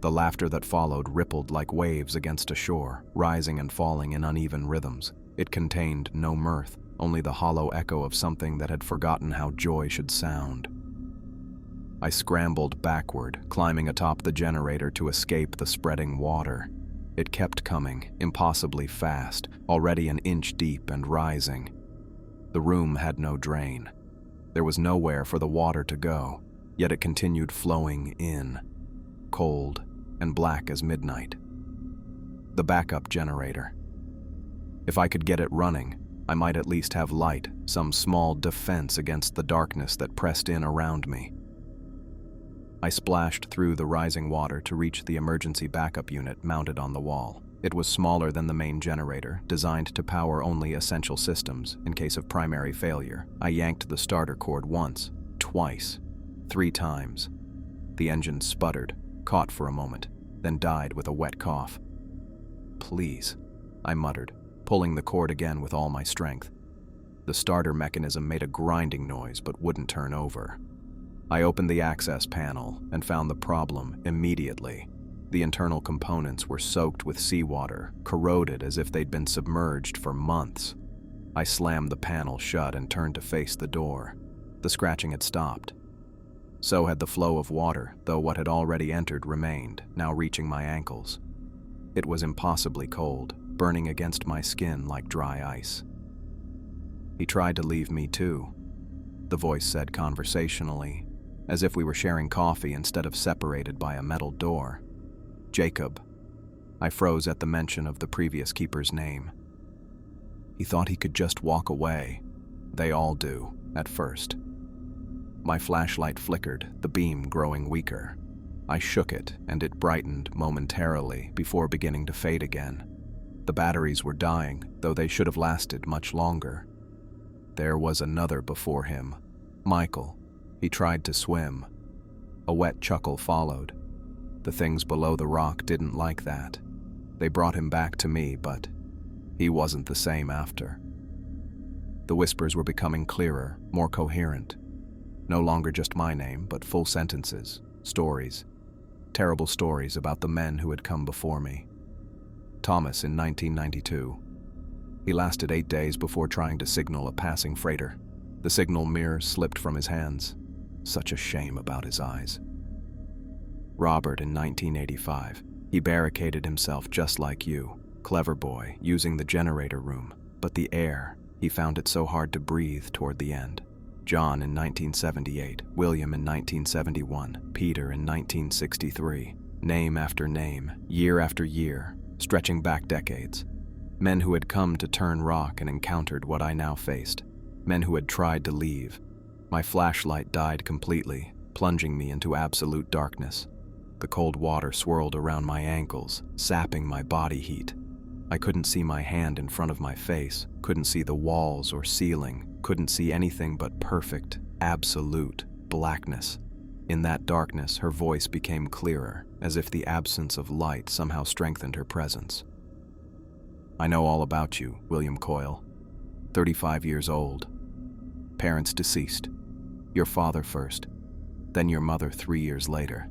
The laughter that followed rippled like waves against a shore, rising and falling in uneven rhythms. It contained no mirth, only the hollow echo of something that had forgotten how joy should sound. I scrambled backward, climbing atop the generator to escape the spreading water. It kept coming, impossibly fast, already an inch deep and rising. The room had no drain. There was nowhere for the water to go, yet it continued flowing in, cold and black as midnight. The backup generator. If I could get it running, I might at least have light, some small defense against the darkness that pressed in around me. I splashed through the rising water to reach the emergency backup unit mounted on the wall. It was smaller than the main generator, designed to power only essential systems in case of primary failure. I yanked the starter cord once, twice, 3 times. The engine sputtered, caught for a moment, then died with a wet cough. Please, I muttered, pulling the cord again with all my strength. The starter mechanism made a grinding noise but wouldn't turn over. I opened the access panel and found the problem immediately. The internal components were soaked with seawater, corroded as if they'd been submerged for months. I slammed the panel shut and turned to face the door. The scratching had stopped. So had the flow of water, though what had already entered remained, now reaching my ankles. It was impossibly cold, burning against my skin like dry ice. He tried to leave me too, the voice said conversationally, as if we were sharing coffee instead of separated by a metal door. Jacob. I froze at the mention of the previous keeper's name. He thought he could just walk away. They all do, at first. My flashlight flickered, the beam growing weaker. I shook it, and it brightened momentarily before beginning to fade again. The batteries were dying, though they should have lasted much longer. There was another before him, Michael. He tried to swim. A wet chuckle followed. The things below the rock didn't like that. They brought him back to me, but he wasn't the same after. The whispers were becoming clearer, more coherent. No longer just my name, but full sentences, stories. Terrible stories about the men who had come before me. Thomas in 1992. He lasted 8 days before trying to signal a passing freighter. The signal mirror slipped from his hands. Such a shame about his eyes. Robert in 1985. He barricaded himself just like you. Clever boy, using the generator room. But the air, he found it so hard to breathe toward the end. John in 1978, William in 1971, Peter in 1963. Name after name, year after year, stretching back decades. Men who had come to turn rock and encountered what I now faced. Men who had tried to leave. My flashlight died completely, plunging me into absolute darkness. The cold water swirled around my ankles, sapping my body heat. I couldn't see my hand in front of my face, couldn't see the walls or ceiling, couldn't see anything but perfect, absolute blackness. In that darkness, her voice became clearer, as if the absence of light somehow strengthened her presence. I know all about you, William Coyle. 35 years old. Parents deceased. Your father first, then your mother 3 years later.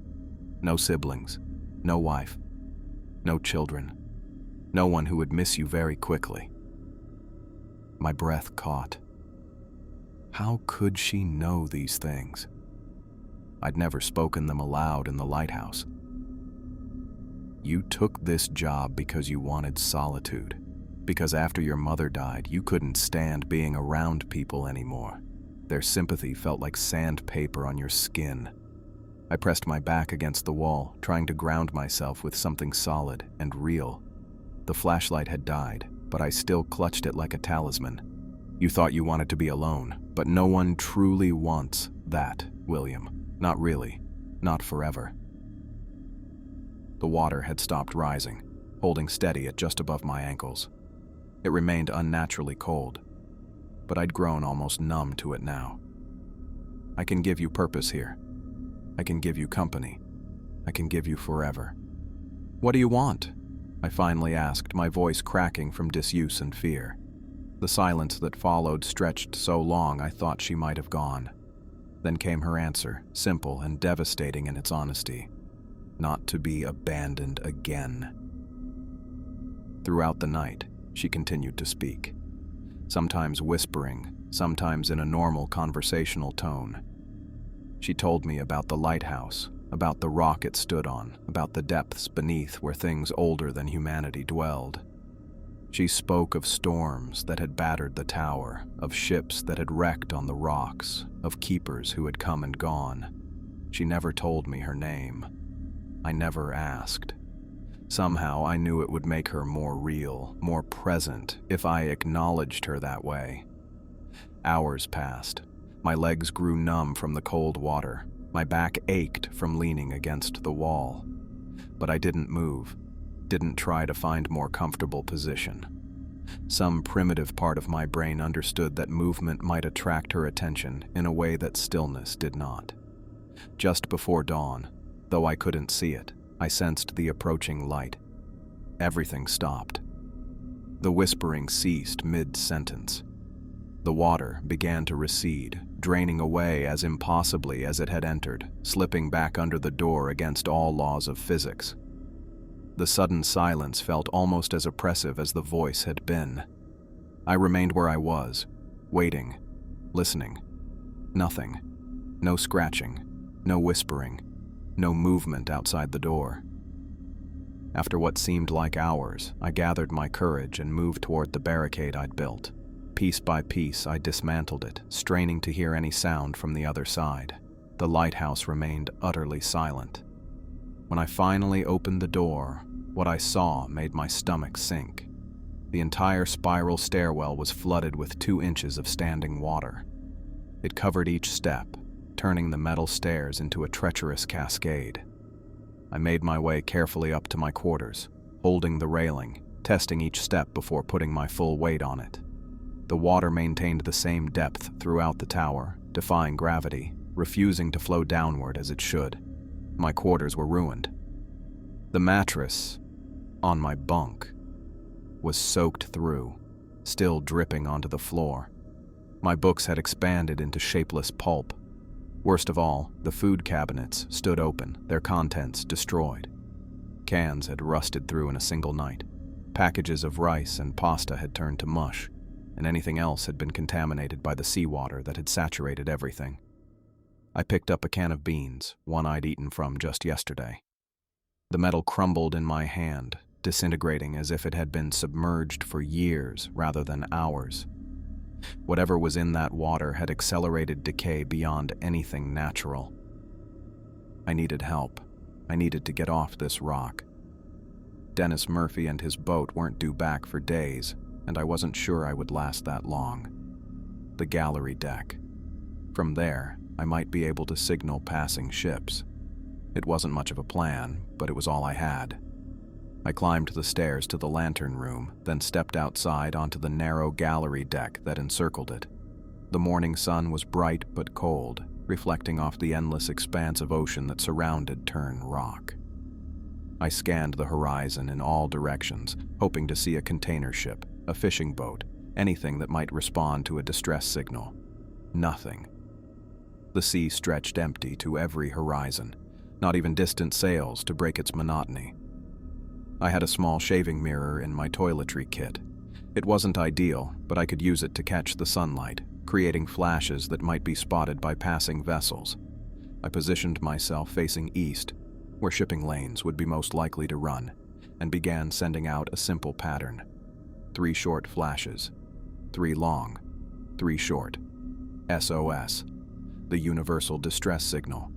No siblings, no wife, no children. No one who would miss you very quickly. My breath caught. How could she know these things? I'd never spoken them aloud in the Lighthouse. You took this job because you wanted solitude, because after your mother died, you couldn't stand being around people anymore. Their sympathy felt like sandpaper on your skin. I pressed my back against the wall, trying to ground myself with something solid and real. The flashlight had died, but I still clutched it like a talisman. You thought you wanted to be alone, but no one truly wants that, William. Not really. Not forever. The water had stopped rising, holding steady at just above my ankles. It remained unnaturally cold, but I'd grown almost numb to it now. I can give you purpose here. I can give you company. I can give you forever. What do you want? I finally asked, my voice cracking from disuse and fear. The silence that followed stretched so long I thought she might have gone. Then came her answer, simple and devastating in its honesty. Not to be abandoned again. Throughout the night, she continued to speak. Sometimes whispering, sometimes in a normal conversational tone. She told me about the lighthouse, about the rock it stood on, about the depths beneath where things older than humanity dwelled. She spoke of storms that had battered the tower, of ships that had wrecked on the rocks, of keepers who had come and gone. She never told me her name. I never asked. Somehow I knew it would make her more real, more present, if I acknowledged her that way. Hours passed. My legs grew numb from the cold water. My back ached from leaning against the wall. But I didn't move, didn't try to find more comfortable position. Some primitive part of my brain understood that movement might attract her attention in a way that stillness did not. Just before dawn, though I couldn't see it, I sensed the approaching light. Everything stopped. The whispering ceased mid-sentence. The water began to recede, draining away as impossibly as it had entered, slipping back under the door against all laws of physics. The sudden silence felt almost as oppressive as the voice had been. I remained where I was, waiting, listening. Nothing. No scratching, no whispering, no movement outside the door. After what seemed like hours, I gathered my courage and moved toward the barricade I'd built. Piece by piece, I dismantled it, straining to hear any sound from the other side. The lighthouse remained utterly silent. When I finally opened the door, what I saw made my stomach sink. The entire spiral stairwell was flooded with 2 inches of standing water. It covered each step, turning the metal stairs into a treacherous cascade. I made my way carefully up to my quarters, holding the railing, testing each step before putting my full weight on it. The water maintained the same depth throughout the tower, defying gravity, refusing to flow downward as it should. My quarters were ruined. The mattress on my bunk was soaked through, still dripping onto the floor. My books had expanded into shapeless pulp. Worst of all, the food cabinets stood open, their contents destroyed. Cans had rusted through in a single night. Packages of rice and pasta had turned to mush, and anything else had been contaminated by the seawater that had saturated everything. I picked up a can of beans, one I'd eaten from just yesterday. The metal crumbled in my hand, disintegrating as if it had been submerged for years rather than hours. Whatever was in that water had accelerated decay beyond anything natural. I needed help. I needed to get off this rock. Dennis Murphy and his boat weren't due back for days, and I wasn't sure I would last that long. The gallery deck. From there, I might be able to signal passing ships. It wasn't much of a plan, but it was all I had. I climbed the stairs to the lantern room, then stepped outside onto the narrow gallery deck that encircled it. The morning sun was bright but cold, reflecting off the endless expanse of ocean that surrounded Turn Rock. I scanned the horizon in all directions, hoping to see a container ship, a fishing boat, anything that might respond to a distress signal. Nothing. The sea stretched empty to every horizon, not even distant sails to break its monotony. I had a small shaving mirror in my toiletry kit. It wasn't ideal, but I could use it to catch the sunlight, creating flashes that might be spotted by passing vessels. I positioned myself facing east, where shipping lanes would be most likely to run, and began sending out a simple pattern. 3 short flashes, 3 long, 3 short. SOS, the universal distress signal.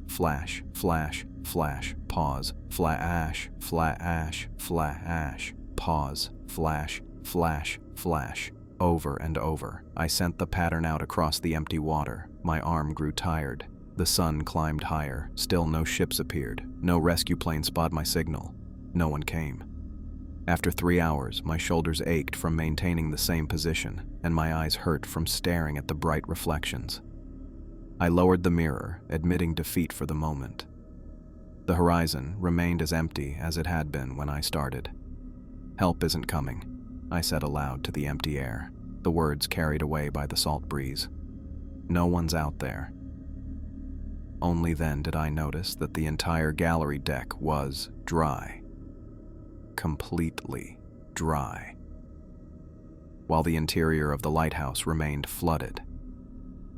Flash, flash, flash, pause, flash, flash, flash, pause, flash, flash, flash. Over and over, I sent the pattern out across the empty water. My arm grew tired. The sun climbed higher. Still no ships appeared. No rescue plane spotted my signal. No one came. After 3 hours, my shoulders ached from maintaining the same position, and my eyes hurt from staring at the bright reflections. I lowered the mirror, admitting defeat for the moment. The horizon remained as empty as it had been when I started. "Help isn't coming," I said aloud to the empty air, the words carried away by the salt breeze. "No one's out there." Only then did I notice that the entire gallery deck was dry. Completely dry. While the interior of the lighthouse remained flooded.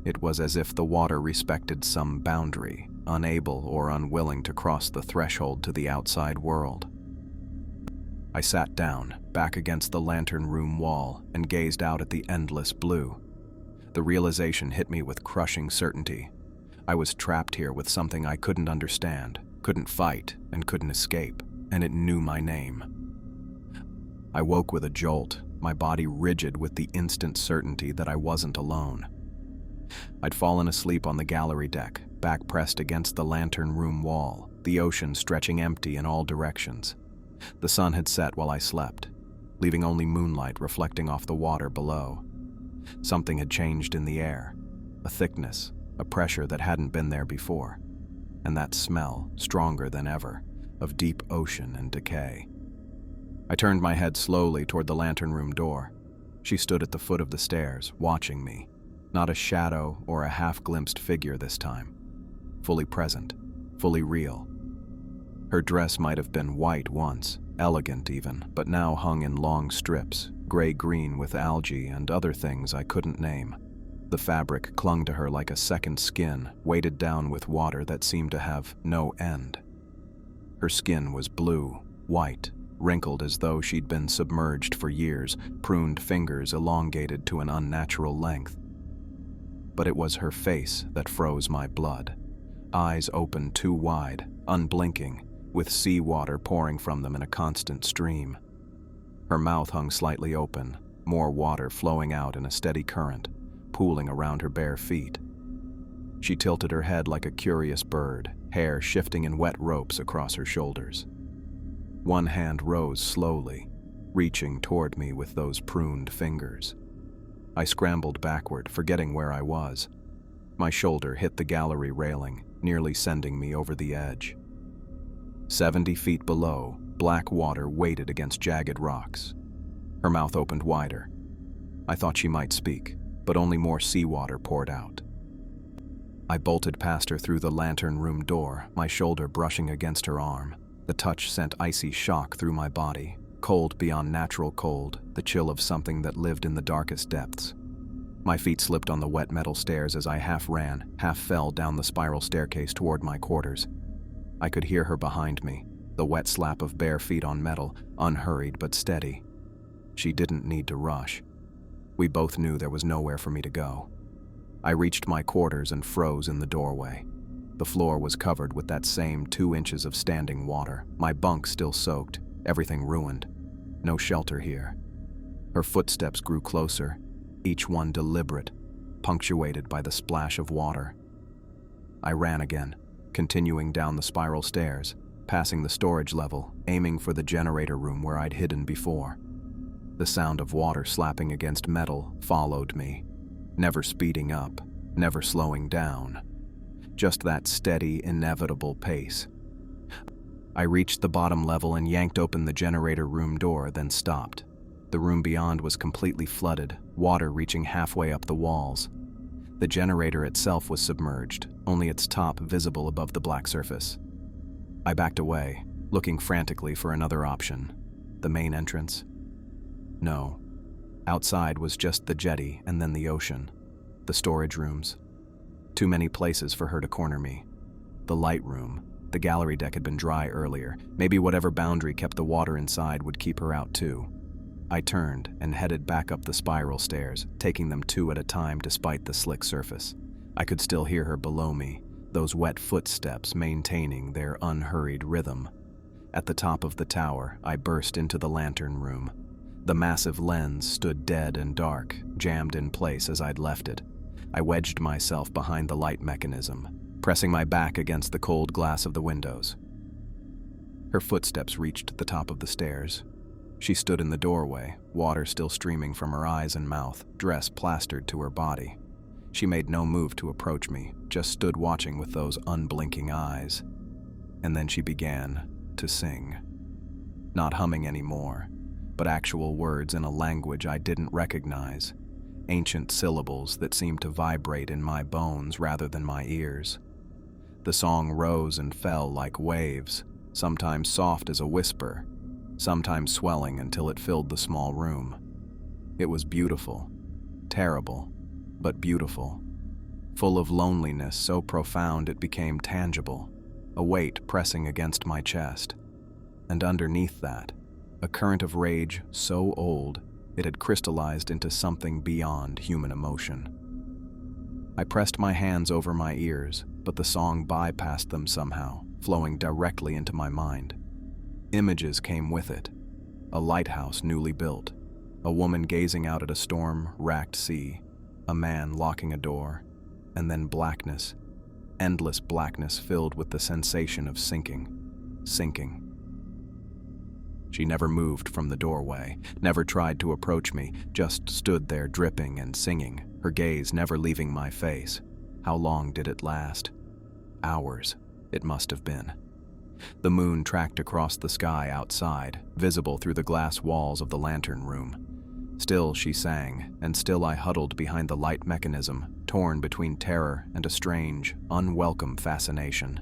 It was as if the water respected some boundary, unable or unwilling to cross the threshold to the outside world. I sat down, back against the lantern room wall, and gazed out at the endless blue. The realization hit me with crushing certainty. I was trapped here with something I couldn't understand, couldn't fight, and couldn't escape, and it knew my name. I woke with a jolt, my body rigid with the instant certainty that I wasn't alone. I'd fallen asleep on the gallery deck, back pressed against the lantern room wall, the ocean stretching empty in all directions. The sun had set while I slept, leaving only moonlight reflecting off the water below. Something had changed in the air, a thickness, a pressure that hadn't been there before, and that smell, stronger than ever, of deep ocean and decay. I turned my head slowly toward the lantern room door. She stood at the foot of the stairs, watching me. Not a shadow or a half-glimpsed figure this time. Fully present, fully real. Her dress might have been white once, elegant even, but now hung in long strips, gray-green with algae and other things I couldn't name. The fabric clung to her like a second skin, weighted down with water that seemed to have no end. Her skin was blue, white, wrinkled as though she'd been submerged for years, pruned fingers elongated to an unnatural length. But it was her face that froze my blood. Eyes open too wide, unblinking, with seawater pouring from them in a constant stream. Her mouth hung slightly open, more water flowing out in a steady current, pooling around her bare feet. She tilted her head like a curious bird, hair shifting in wet ropes across her shoulders. One hand rose slowly, reaching toward me with those pruned fingers. I scrambled backward, forgetting where I was. My shoulder hit the gallery railing, nearly sending me over the edge. 70 feet below, black water weighted against jagged rocks. Her mouth opened wider. I thought she might speak, but only more seawater poured out. I bolted past her through the lantern room door, my shoulder brushing against her arm. The touch sent icy shock through my body, cold beyond natural cold, the chill of something that lived in the darkest depths. My feet slipped on the wet metal stairs as I half ran, half fell down the spiral staircase toward my quarters. I could hear her behind me, the wet slap of bare feet on metal, unhurried but steady. She didn't need to rush. We both knew there was nowhere for me to go. I reached my quarters and froze in the doorway. The floor was covered with that same 2 inches of standing water, my bunk still soaked, everything ruined. No shelter here. Her footsteps grew closer, each one deliberate, punctuated by the splash of water. I ran again, continuing down the spiral stairs, passing the storage level, aiming for the generator room where I'd hidden before. The sound of water slapping against metal followed me, never speeding up, never slowing down. Just that steady, inevitable pace. I reached the bottom level and yanked open the generator room door, then stopped. The room beyond was completely flooded, water reaching halfway up the walls. The generator itself was submerged, only its top visible above the black surface. I backed away, looking frantically for another option. The main entrance? No. Outside was just the jetty and then the ocean. The storage rooms. Too many places for her to corner me. The light room. The gallery deck had been dry earlier. Maybe whatever boundary kept the water inside would keep her out too. I turned and headed back up the spiral stairs, taking them 2 at a time despite the slick surface. I could still hear her below me, those wet footsteps maintaining their unhurried rhythm. At the top of the tower, I burst into the lantern room. The massive lens stood dead and dark, jammed in place as I'd left it. I wedged myself behind the light mechanism, pressing my back against the cold glass of the windows. Her footsteps reached the top of the stairs. She stood in the doorway, water still streaming from her eyes and mouth, dress plastered to her body. She made no move to approach me, just stood watching with those unblinking eyes. And then she began to sing. Not humming anymore, but actual words in a language I didn't recognize. Ancient syllables that seemed to vibrate in my bones rather than my ears. The song rose and fell like waves, sometimes soft as a whisper, sometimes swelling until it filled the small room. It was beautiful, terrible, but beautiful. Full of loneliness so profound it became tangible, a weight pressing against my chest. And underneath that, a current of rage so old it had crystallized into something beyond human emotion. I pressed my hands over my ears, but the song bypassed them somehow, flowing directly into my mind. Images came with it. A lighthouse newly built, a woman gazing out at a storm-racked sea, a man locking a door, and then blackness, endless blackness filled with the sensation of sinking. She never moved from the doorway, never tried to approach me, just stood there dripping and singing, her gaze never leaving my face. How long did it last? Hours, it must have been. The moon tracked across the sky outside, visible through the glass walls of the lantern room. Still she sang, and still I huddled behind the light mechanism, torn between terror and a strange, unwelcome fascination.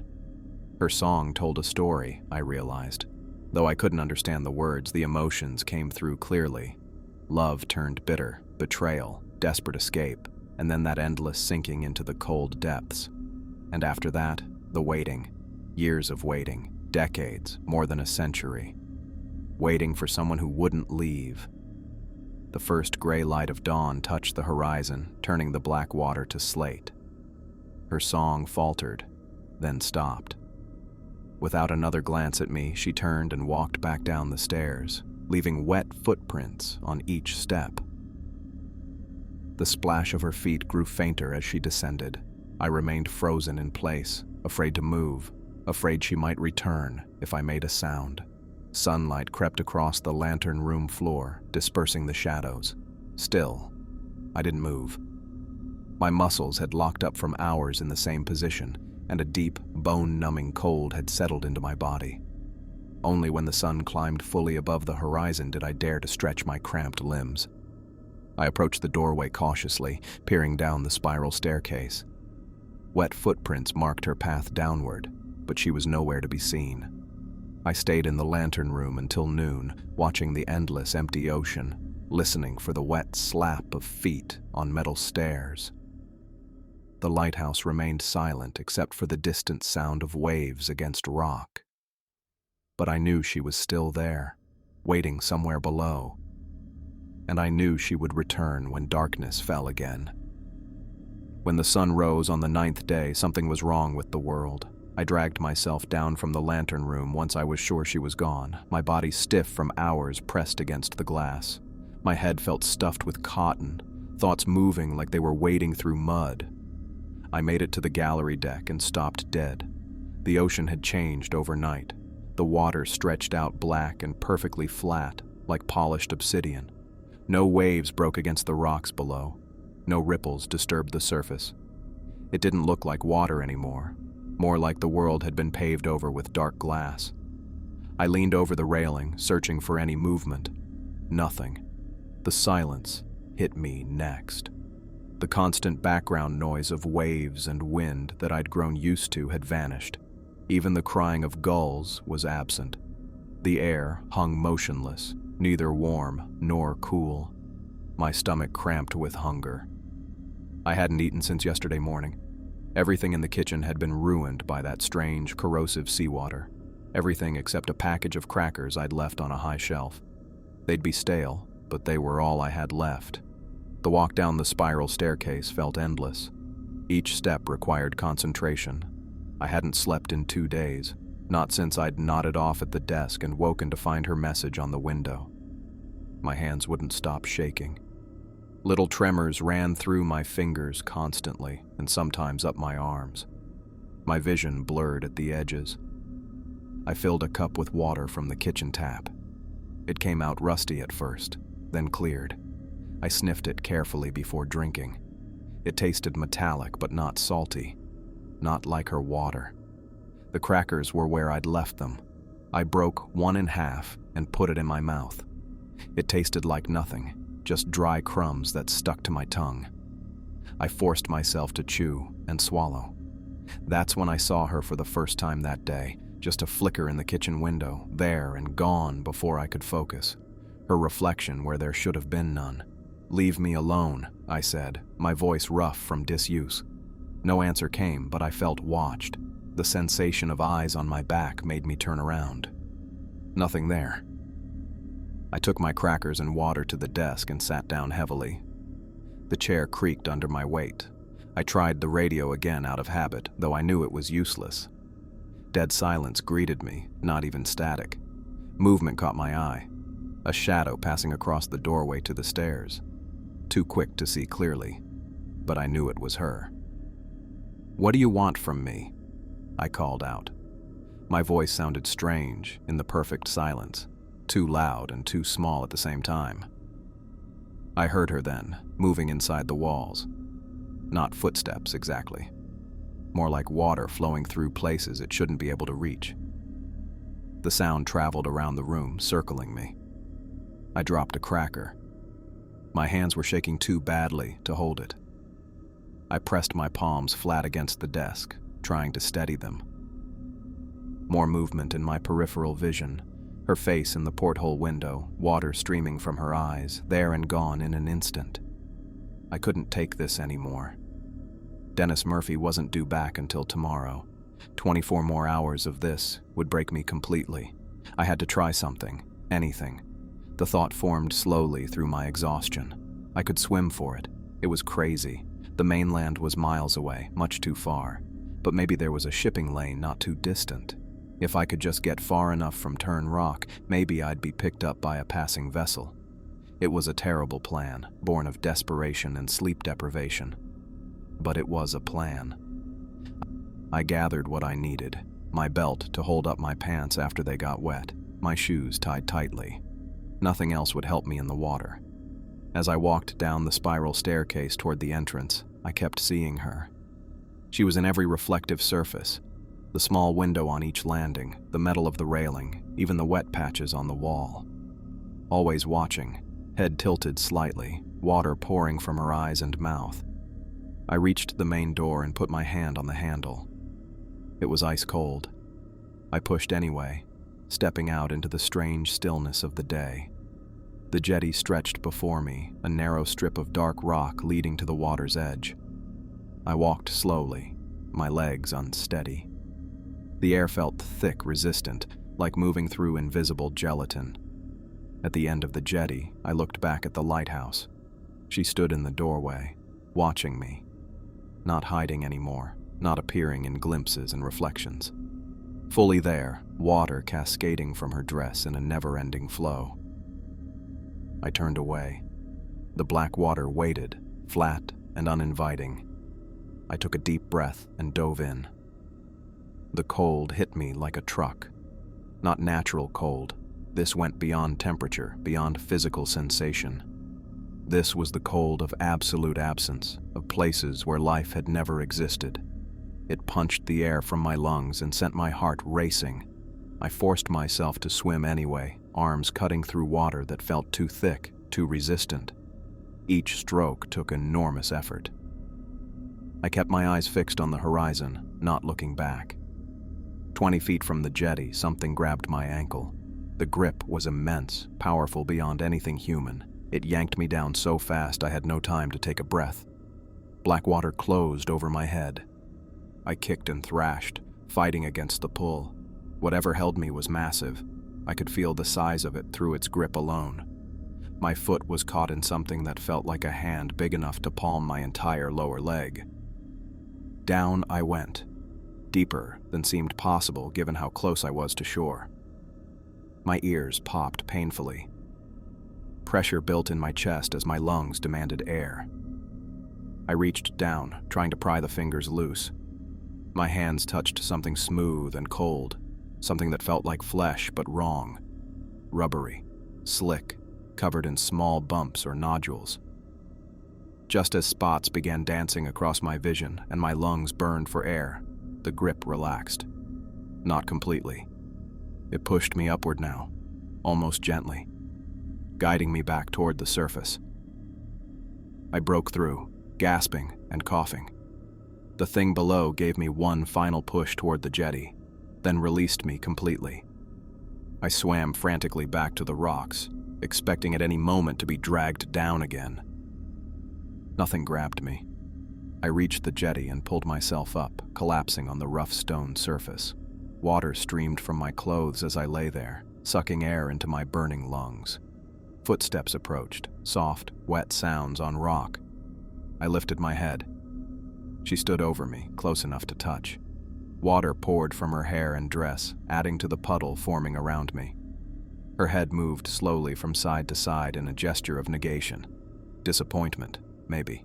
Her song told a story, I realized. Though I couldn't understand the words, the emotions came through clearly. Love turned bitter, betrayal, desperate escape, and then that endless sinking into the cold depths. And after that, the waiting. Years of waiting, decades, more than a century. Waiting for someone who wouldn't leave. The first gray light of dawn touched the horizon, turning the black water to slate. Her song faltered, then stopped. Without another glance at me, she turned and walked back down the stairs, leaving wet footprints on each step. The splash of her feet grew fainter as she descended. I remained frozen in place, afraid to move, afraid she might return if I made a sound. Sunlight crept across the lantern room floor, dispersing the shadows. Still, I didn't move. My muscles had locked up from hours in the same position, and a deep, bone-numbing cold had settled into my body. Only when the sun climbed fully above the horizon did I dare to stretch my cramped limbs. I approached the doorway cautiously, peering down the spiral staircase. Wet footprints marked her path downward, but she was nowhere to be seen. I stayed in the lantern room until noon, watching the endless empty ocean, listening for the wet slap of feet on metal stairs. The lighthouse remained silent except for the distant sound of waves against rock. But I knew she was still there, waiting somewhere below. And I knew she would return when darkness fell again. When the sun rose on the 9th day, something was wrong with the world. I dragged myself down from the lantern room once I was sure she was gone, my body stiff from hours pressed against the glass. My head felt stuffed with cotton, thoughts moving like they were wading through mud. I made it to the gallery deck and stopped dead. The ocean had changed overnight. The water stretched out black and perfectly flat, like polished obsidian. No waves broke against the rocks below. No ripples disturbed the surface. It didn't look like water anymore, more like the world had been paved over with dark glass. I leaned over the railing, searching for any movement. Nothing. The silence hit me next. The constant background noise of waves and wind that I'd grown used to had vanished. Even the crying of gulls was absent. The air hung motionless, neither warm nor cool. My stomach cramped with hunger. I hadn't eaten since yesterday morning. Everything in the kitchen had been ruined by that strange, corrosive seawater. Everything except a package of crackers I'd left on a high shelf. They'd be stale, but they were all I had left. The walk down the spiral staircase felt endless. Each step required concentration. I hadn't slept in 2 days, not since I'd nodded off at the desk and woken to find her message on the window. My hands wouldn't stop shaking. Little tremors ran through my fingers constantly, and sometimes up my arms. My vision blurred at the edges. I filled a cup with water from the kitchen tap. It came out rusty at first, then cleared. I sniffed it carefully before drinking. It tasted metallic but not salty, not like her water. The crackers were where I'd left them. I broke one in half and put it in my mouth. It tasted like nothing, just dry crumbs that stuck to my tongue. I forced myself to chew and swallow. That's when I saw her for the first time that day, just a flicker in the kitchen window, there and gone before I could focus. Her reflection where there should have been none. "Leave me alone," I said, my voice rough from disuse. No answer came, but I felt watched. The sensation of eyes on my back made me turn around. Nothing there. I took my crackers and water to the desk and sat down heavily. The chair creaked under my weight. I tried the radio again out of habit, though I knew it was useless. Dead silence greeted me, not even static. Movement caught my eye. A shadow passing across the doorway to the stairs. Too quick to see clearly, but I knew it was her. "What do you want from me?" I called out. My voice sounded strange in the perfect silence, too loud and too small at the same time. I heard her then, moving inside the walls. Not footsteps exactly. More like water flowing through places it shouldn't be able to reach. The sound traveled around the room, circling me. I dropped a cracker. My hands were shaking too badly to hold it. I pressed my palms flat against the desk, trying to steady them. More movement in my peripheral vision, her face in the porthole window, water streaming from her eyes, there and gone in an instant. I couldn't take this anymore. Dennis Murphy wasn't due back until tomorrow. 24 more hours of this would break me completely. I had to try something, anything. The thought formed slowly through my exhaustion. I could swim for it. It was crazy. The mainland was miles away, much too far. But maybe there was a shipping lane not too distant. If I could just get far enough from Turn Rock, maybe I'd be picked up by a passing vessel. It was a terrible plan, born of desperation and sleep deprivation. But it was a plan. I gathered what I needed. My belt to hold up my pants after they got wet, my shoes tied tightly. Nothing else would help me in the water. As I walked down the spiral staircase toward the entrance, I kept seeing her. She was in every reflective surface. The small window on each landing, the metal of the railing, even the wet patches on the wall. Always watching, head tilted slightly, water pouring from her eyes and mouth. I reached the main door and put my hand on the handle. It was ice cold. I pushed anyway, stepping out into the strange stillness of the day. The jetty stretched before me, a narrow strip of dark rock leading to the water's edge. I walked slowly, my legs unsteady. The air felt thick, resistant, like moving through invisible gelatin. At the end of the jetty, I looked back at the lighthouse. She stood in the doorway, watching me. Not hiding anymore, not appearing in glimpses and reflections. Fully there, water cascading from her dress in a never-ending flow. I turned away. The black water waited, flat and uninviting. I took a deep breath and dove in. The cold hit me like a truck. Not natural cold. This went beyond temperature, beyond physical sensation. This was the cold of absolute absence, of places where life had never existed. It punched the air from my lungs and sent my heart racing. I forced myself to swim anyway, arms cutting through water that felt too thick, too resistant. Each stroke took enormous effort. I kept my eyes fixed on the horizon, not looking back. 20 feet from the jetty, something grabbed my ankle. The grip was immense, powerful beyond anything human. It yanked me down so fast I had no time to take a breath. Black water closed over my head. I kicked and thrashed, fighting against the pull. Whatever held me was massive. I could feel the size of it through its grip alone. My foot was caught in something that felt like a hand big enough to palm my entire lower leg. Down I went, deeper than seemed possible given how close I was to shore. My ears popped painfully. Pressure built in my chest as my lungs demanded air. I reached down, trying to pry the fingers loose. My hands touched something smooth and cold, something that felt like flesh but wrong. Rubbery, slick, covered in small bumps or nodules. Just as spots began dancing across my vision and my lungs burned for air, the grip relaxed. Not completely. It pushed me upward now, almost gently, guiding me back toward the surface. I broke through, gasping and coughing. The thing below gave me one final push toward the jetty, then released me completely. I swam frantically back to the rocks, expecting at any moment to be dragged down again. Nothing grabbed me. I reached the jetty and pulled myself up, collapsing on the rough stone surface. Water streamed from my clothes as I lay there, sucking air into my burning lungs. Footsteps approached, soft, wet sounds on rock. I lifted my head. She stood over me, close enough to touch. Water poured from her hair and dress, adding to the puddle forming around me. Her head moved slowly from side to side in a gesture of negation. Disappointment, maybe,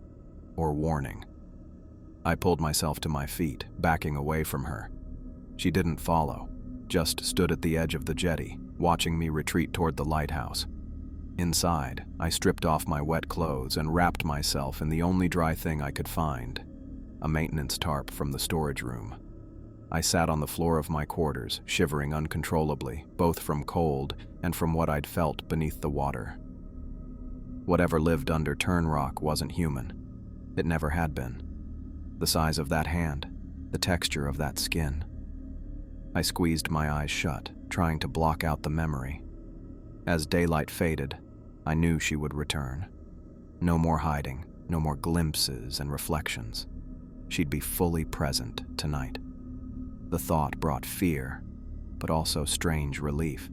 or warning. I pulled myself to my feet, backing away from her. She didn't follow, just stood at the edge of the jetty, watching me retreat toward the lighthouse. Inside, I stripped off my wet clothes and wrapped myself in the only dry thing I could find, a maintenance tarp from the storage room. I sat on the floor of my quarters, shivering uncontrollably, both from cold and from what I'd felt beneath the water. Whatever lived under Turn Rock wasn't human. It never had been. The size of that hand, the texture of that skin. I squeezed my eyes shut, trying to block out the memory. As daylight faded, I knew she would return. No more hiding, no more glimpses and reflections. She'd be fully present tonight. The thought brought fear, but also strange relief.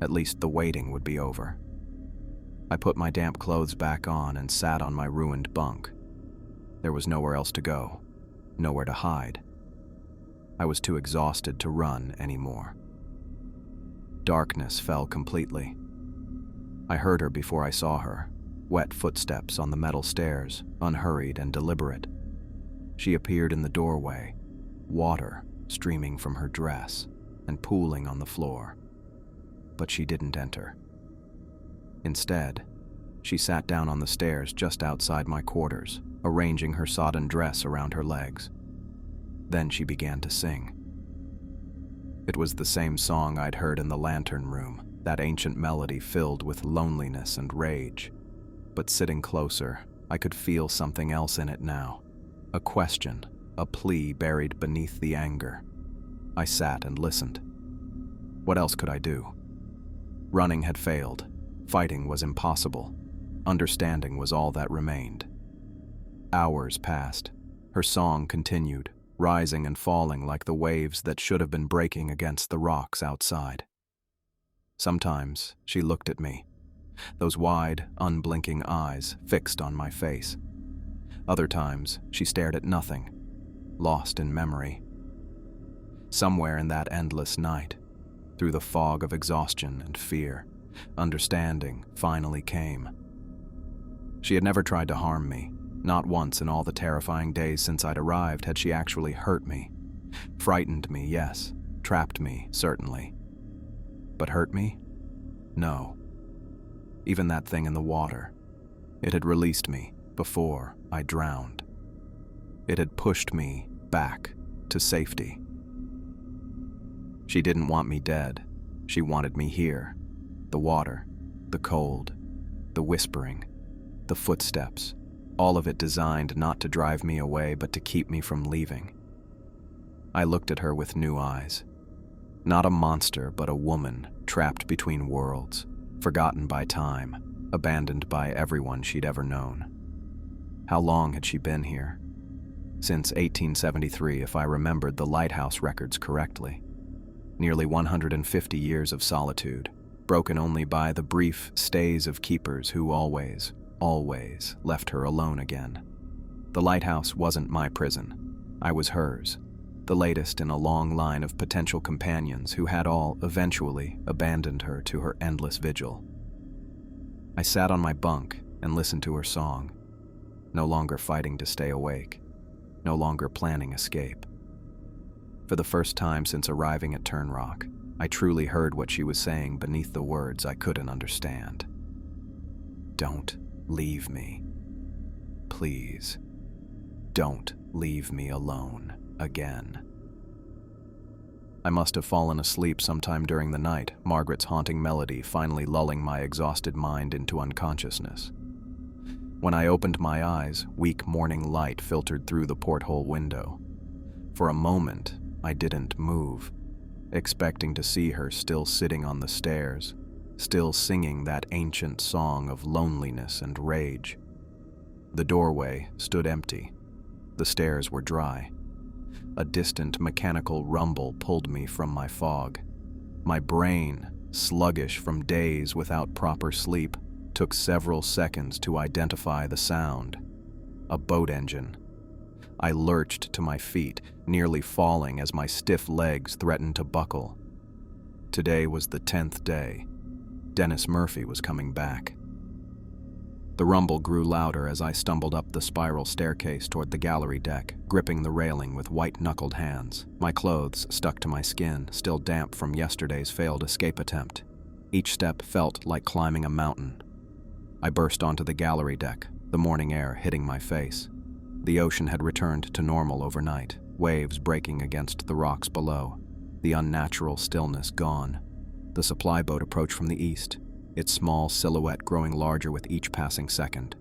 At least the waiting would be over. I put my damp clothes back on and sat on my ruined bunk. There was nowhere else to go, nowhere to hide. I was too exhausted to run anymore. Darkness fell completely. I heard her before I saw her, wet footsteps on the metal stairs, unhurried and deliberate. She appeared in the doorway, water streaming from her dress and pooling on the floor. But she didn't enter. Instead, she sat down on the stairs just outside my quarters, arranging her sodden dress around her legs. Then she began to sing. It was the same song I'd heard in the lantern room, that ancient melody filled with loneliness and rage. But sitting closer, I could feel something else in it now, a question, a plea buried beneath the anger. I sat and listened. What else could I do? Running had failed. Fighting was impossible. Understanding was all that remained. Hours passed. Her song continued, rising and falling like the waves that should have been breaking against the rocks outside. Sometimes she looked at me, those wide, unblinking eyes fixed on my face. Other times she stared at nothing, lost in memory. Somewhere in that endless night, through the fog of exhaustion and fear, understanding finally came. She had never tried to harm me. Not once in all the terrifying days since I'd arrived had she actually hurt me. Frightened me, yes. Trapped me, certainly. But hurt me? No. Even that thing in the water. It had released me before I drowned. It had pushed me back to safety. She didn't want me dead. She wanted me here. The water, the cold, the whispering, the footsteps. All of it designed not to drive me away, but to keep me from leaving. I looked at her with new eyes. Not a monster, but a woman, trapped between worlds, forgotten by time, abandoned by everyone she'd ever known. How long had she been here? Since 1873, if I remembered the Lighthouse records correctly. Nearly 150 years of solitude, broken only by the brief stays of keepers who always left her alone again. The lighthouse wasn't my prison. I was hers, the latest in a long line of potential companions who had all eventually abandoned her to her endless vigil. I sat on my bunk and listened to her song, no longer fighting to stay awake, no longer planning escape. For the first time since arriving at Turn Rock, I truly heard what she was saying beneath the words I couldn't understand. Don't leave me. Please, don't leave me alone again. I must have fallen asleep sometime during the night, Margaret's haunting melody finally lulling my exhausted mind into unconsciousness. When I opened my eyes, weak morning light filtered through the porthole window. For a moment, I didn't move, expecting to see her still sitting on the stairs, still singing that ancient song of loneliness and rage. The doorway stood empty. The stairs were dry. A distant mechanical rumble pulled me from my fog. My brain, sluggish from days without proper sleep, took several seconds to identify the sound. A boat engine. I lurched to my feet, nearly falling as my stiff legs threatened to buckle. Today was the 10th day. Dennis Murphy was coming back. The rumble grew louder as I stumbled up the spiral staircase toward the gallery deck, gripping the railing with white-knuckled hands. My clothes stuck to my skin, still damp from yesterday's failed escape attempt. Each step felt like climbing a mountain. I burst onto the gallery deck, the morning air hitting my face. The ocean had returned to normal overnight, waves breaking against the rocks below, the unnatural stillness gone. The supply boat approached from the east, its small silhouette growing larger with each passing second.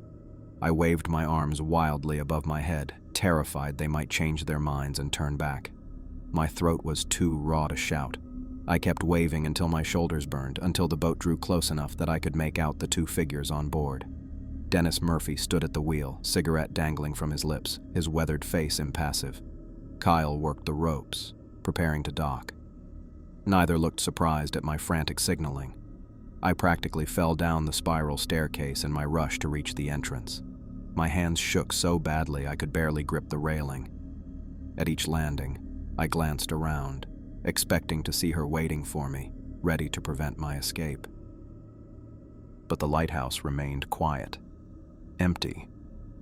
I waved my arms wildly above my head, terrified they might change their minds and turn back. My throat was too raw to shout. I kept waving until my shoulders burned, until the boat drew close enough that I could make out the two figures on board. Dennis Murphy stood at the wheel, cigarette dangling from his lips, his weathered face impassive. Kyle worked the ropes, preparing to dock. Neither looked surprised at my frantic signaling. I practically fell down the spiral staircase in my rush to reach the entrance. My hands shook so badly I could barely grip the railing. At each landing, I glanced around, expecting to see her waiting for me, ready to prevent my escape. But the lighthouse remained quiet, empty,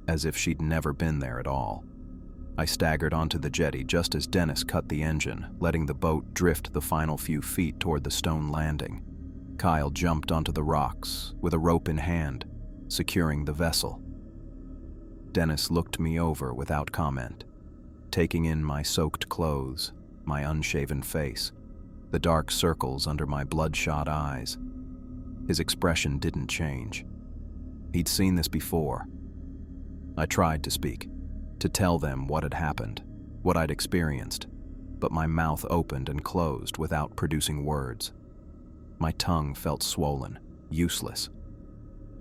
as if she'd never been there at all. I staggered onto the jetty just as Dennis cut the engine, letting the boat drift the final few feet toward the stone landing. Kyle jumped onto the rocks, with a rope in hand, securing the vessel. Dennis looked me over without comment, taking in my soaked clothes, my unshaven face, the dark circles under my bloodshot eyes. His expression didn't change. He'd seen this before. I tried to speak, to tell them what had happened, what I'd experienced, but my mouth opened and closed without producing words. My tongue felt swollen, useless.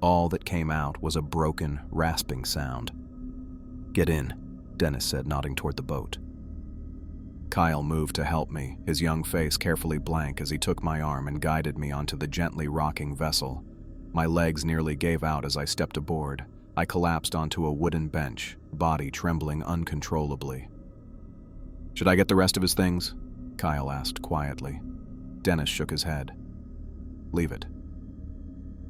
All that came out was a broken, rasping sound. "Get in," Dennis said, nodding toward the boat. Kyle moved to help me, his young face carefully blank as he took my arm and guided me onto the gently rocking vessel. My legs nearly gave out as I stepped aboard. I collapsed onto a wooden bench, body trembling uncontrollably. "Should I get the rest of his things?" Kyle asked quietly. Dennis shook his head. "Leave it."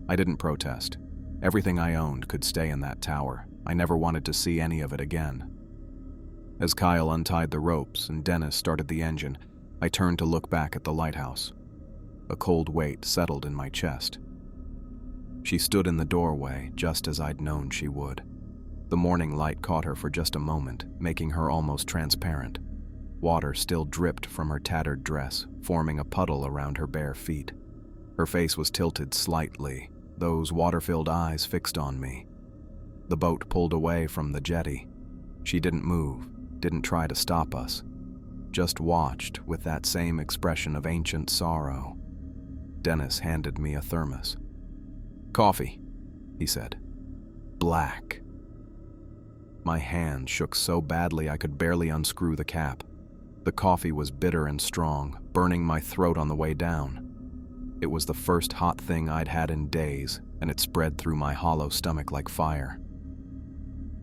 I didn't protest. Everything I owned could stay in that tower. I never wanted to see any of it again. As Kyle untied the ropes and Dennis started the engine, I turned to look back at the lighthouse. A cold weight settled in my chest. She stood in the doorway, just as I'd known she would. The morning light caught her for just a moment, making her almost transparent. Water still dripped from her tattered dress, forming a puddle around her bare feet. Her face was tilted slightly, those water-filled eyes fixed on me. The boat pulled away from the jetty. She didn't move, didn't try to stop us, just watched with that same expression of ancient sorrow. Dennis handed me a thermos. "Coffee," he said. Black. My hand shook so badly I could barely unscrew the cap. The coffee was bitter and strong, burning my throat on the way down. It was the first hot thing I'd had in days, and it spread through my hollow stomach like fire.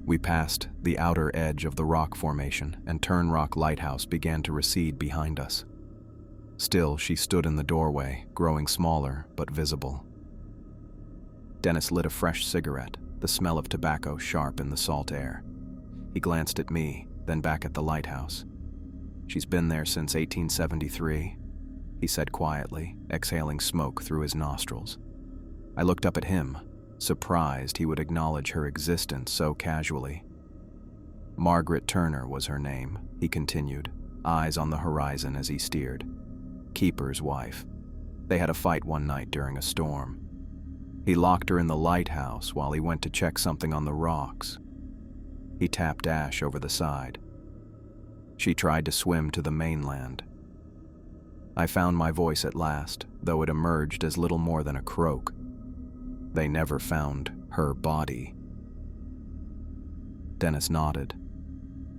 We passed the outer edge of the rock formation, and Turn Rock Lighthouse began to recede behind us. Still, she stood in the doorway, growing smaller but visible. Dennis lit a fresh cigarette, the smell of tobacco sharp in the salt air. He glanced at me, then back at the lighthouse. "She's been there since 1873, he said quietly, exhaling smoke through his nostrils. I looked up at him, surprised he would acknowledge her existence so casually. Margaret Turner was her name, he continued, eyes on the horizon as he steered. Keeper's wife. They had a fight one night during a storm. He locked her in the lighthouse while he went to check something on the rocks. He tapped ash over the side. She tried to swim to the mainland. I found my voice at last, though it emerged as little more than a croak. They never found her body. Dennis nodded.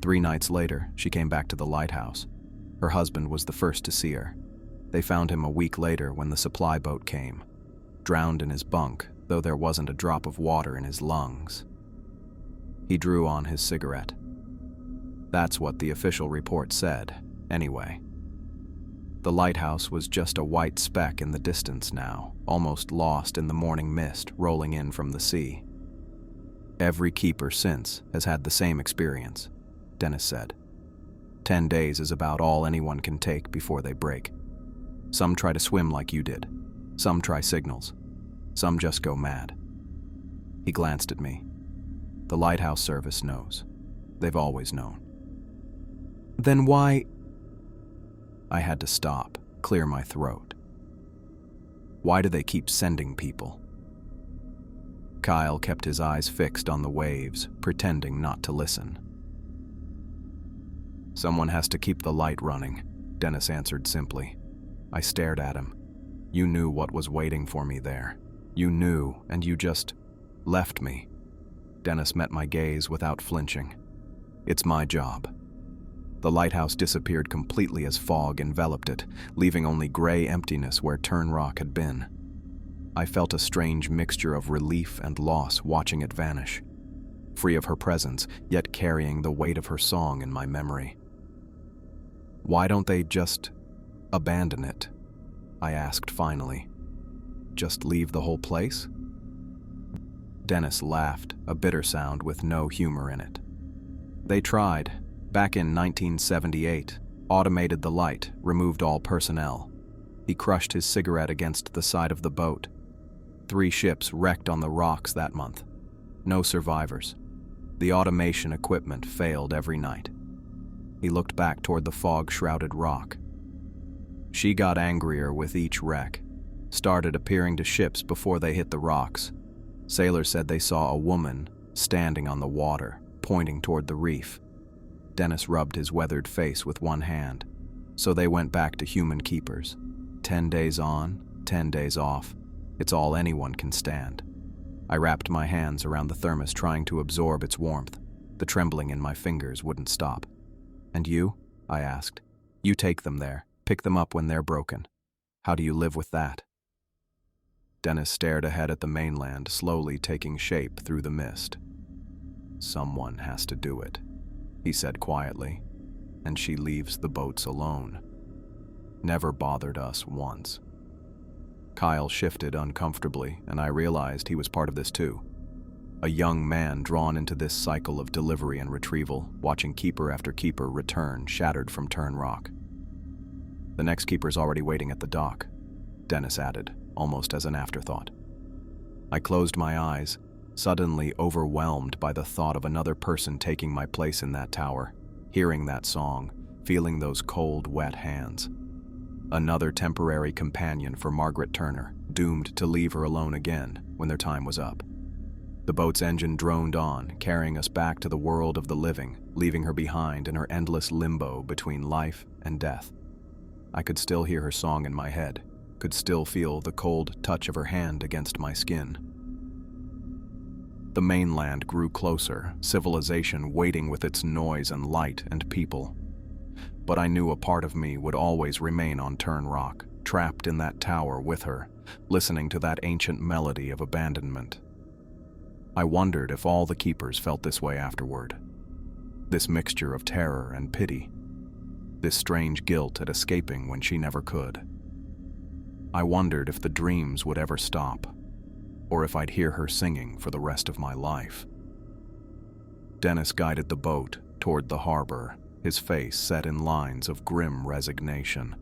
3 nights later, she came back to the lighthouse. Her husband was the first to see her. They found him a week later when the supply boat came, drowned in his bunk, though there wasn't a drop of water in his lungs. He drew on his cigarette. That's what the official report said, anyway. The lighthouse was just a white speck in the distance now, almost lost in the morning mist rolling in from the sea. Every keeper since has had the same experience, Dennis said. 10 days is about all anyone can take before they break. Some try to swim like you did. Some try signals. Some just go mad. He glanced at me. The lighthouse service knows. They've always known. Then why? I had to stop, clear my throat. Why do they keep sending people? Kyle kept his eyes fixed on the waves, pretending not to listen. Someone has to keep the light running, Dennis answered simply. I stared at him. You knew what was waiting for me there. You knew, and you just left me. Dennis met my gaze without flinching. It's my job. The lighthouse disappeared completely as fog enveloped it, leaving only gray emptiness where Turn Rock had been. I felt a strange mixture of relief and loss watching it vanish, free of her presence, yet carrying the weight of her song in my memory. Why don't they just abandon it? I asked finally. Just leave the whole place? Dennis laughed, a bitter sound with no humor in it. They tried. Back in 1978, automated the light, removed all personnel. He crushed his cigarette against the side of the boat. 3 ships wrecked on the rocks that month. No survivors. The automation equipment failed every night. He looked back toward the fog-shrouded rock. She got angrier with each wreck, started appearing to ships before they hit the rocks. Sailors said they saw a woman standing on the water, pointing toward the reef. Dennis rubbed his weathered face with one hand. So they went back to human keepers. 10 days on, 10 days off. It's all anyone can stand. I wrapped my hands around the thermos, trying to absorb its warmth. The trembling in my fingers wouldn't stop. "And you?" I asked. "You take them there, pick them up when they're broken. How do you live with that?" Dennis stared ahead at the mainland, slowly taking shape through the mist. "Someone has to do it," he said quietly, "and she leaves the boats alone. Never bothered us once." Kyle shifted uncomfortably, and I realized he was part of this too. A young man drawn into this cycle of delivery and retrieval, watching keeper after keeper return shattered from Turn Rock. "The next keeper's already waiting at the dock," Dennis added, almost as an afterthought. I closed my eyes, suddenly overwhelmed by the thought of another person taking my place in that tower, hearing that song, feeling those cold, wet hands. Another temporary companion for Margaret Turner, doomed to leave her alone again when their time was up. The boat's engine droned on, carrying us back to the world of the living, leaving her behind in her endless limbo between life and death. I could still hear her song in my head, could still feel the cold touch of her hand against my skin. The mainland grew closer, civilization waiting with its noise and light and people. But I knew a part of me would always remain on Turn Rock, trapped in that tower with her, listening to that ancient melody of abandonment. I wondered if all the keepers felt this way afterward. This mixture of terror and pity. This strange guilt at escaping when she never could. I wondered if the dreams would ever stop, or if I'd hear her singing for the rest of my life. Dennis guided the boat toward the harbor, his face set in lines of grim resignation.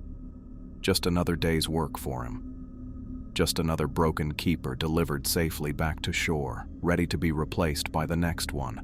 Just another day's work for him. Just another broken keeper delivered safely back to shore, ready to be replaced by the next one.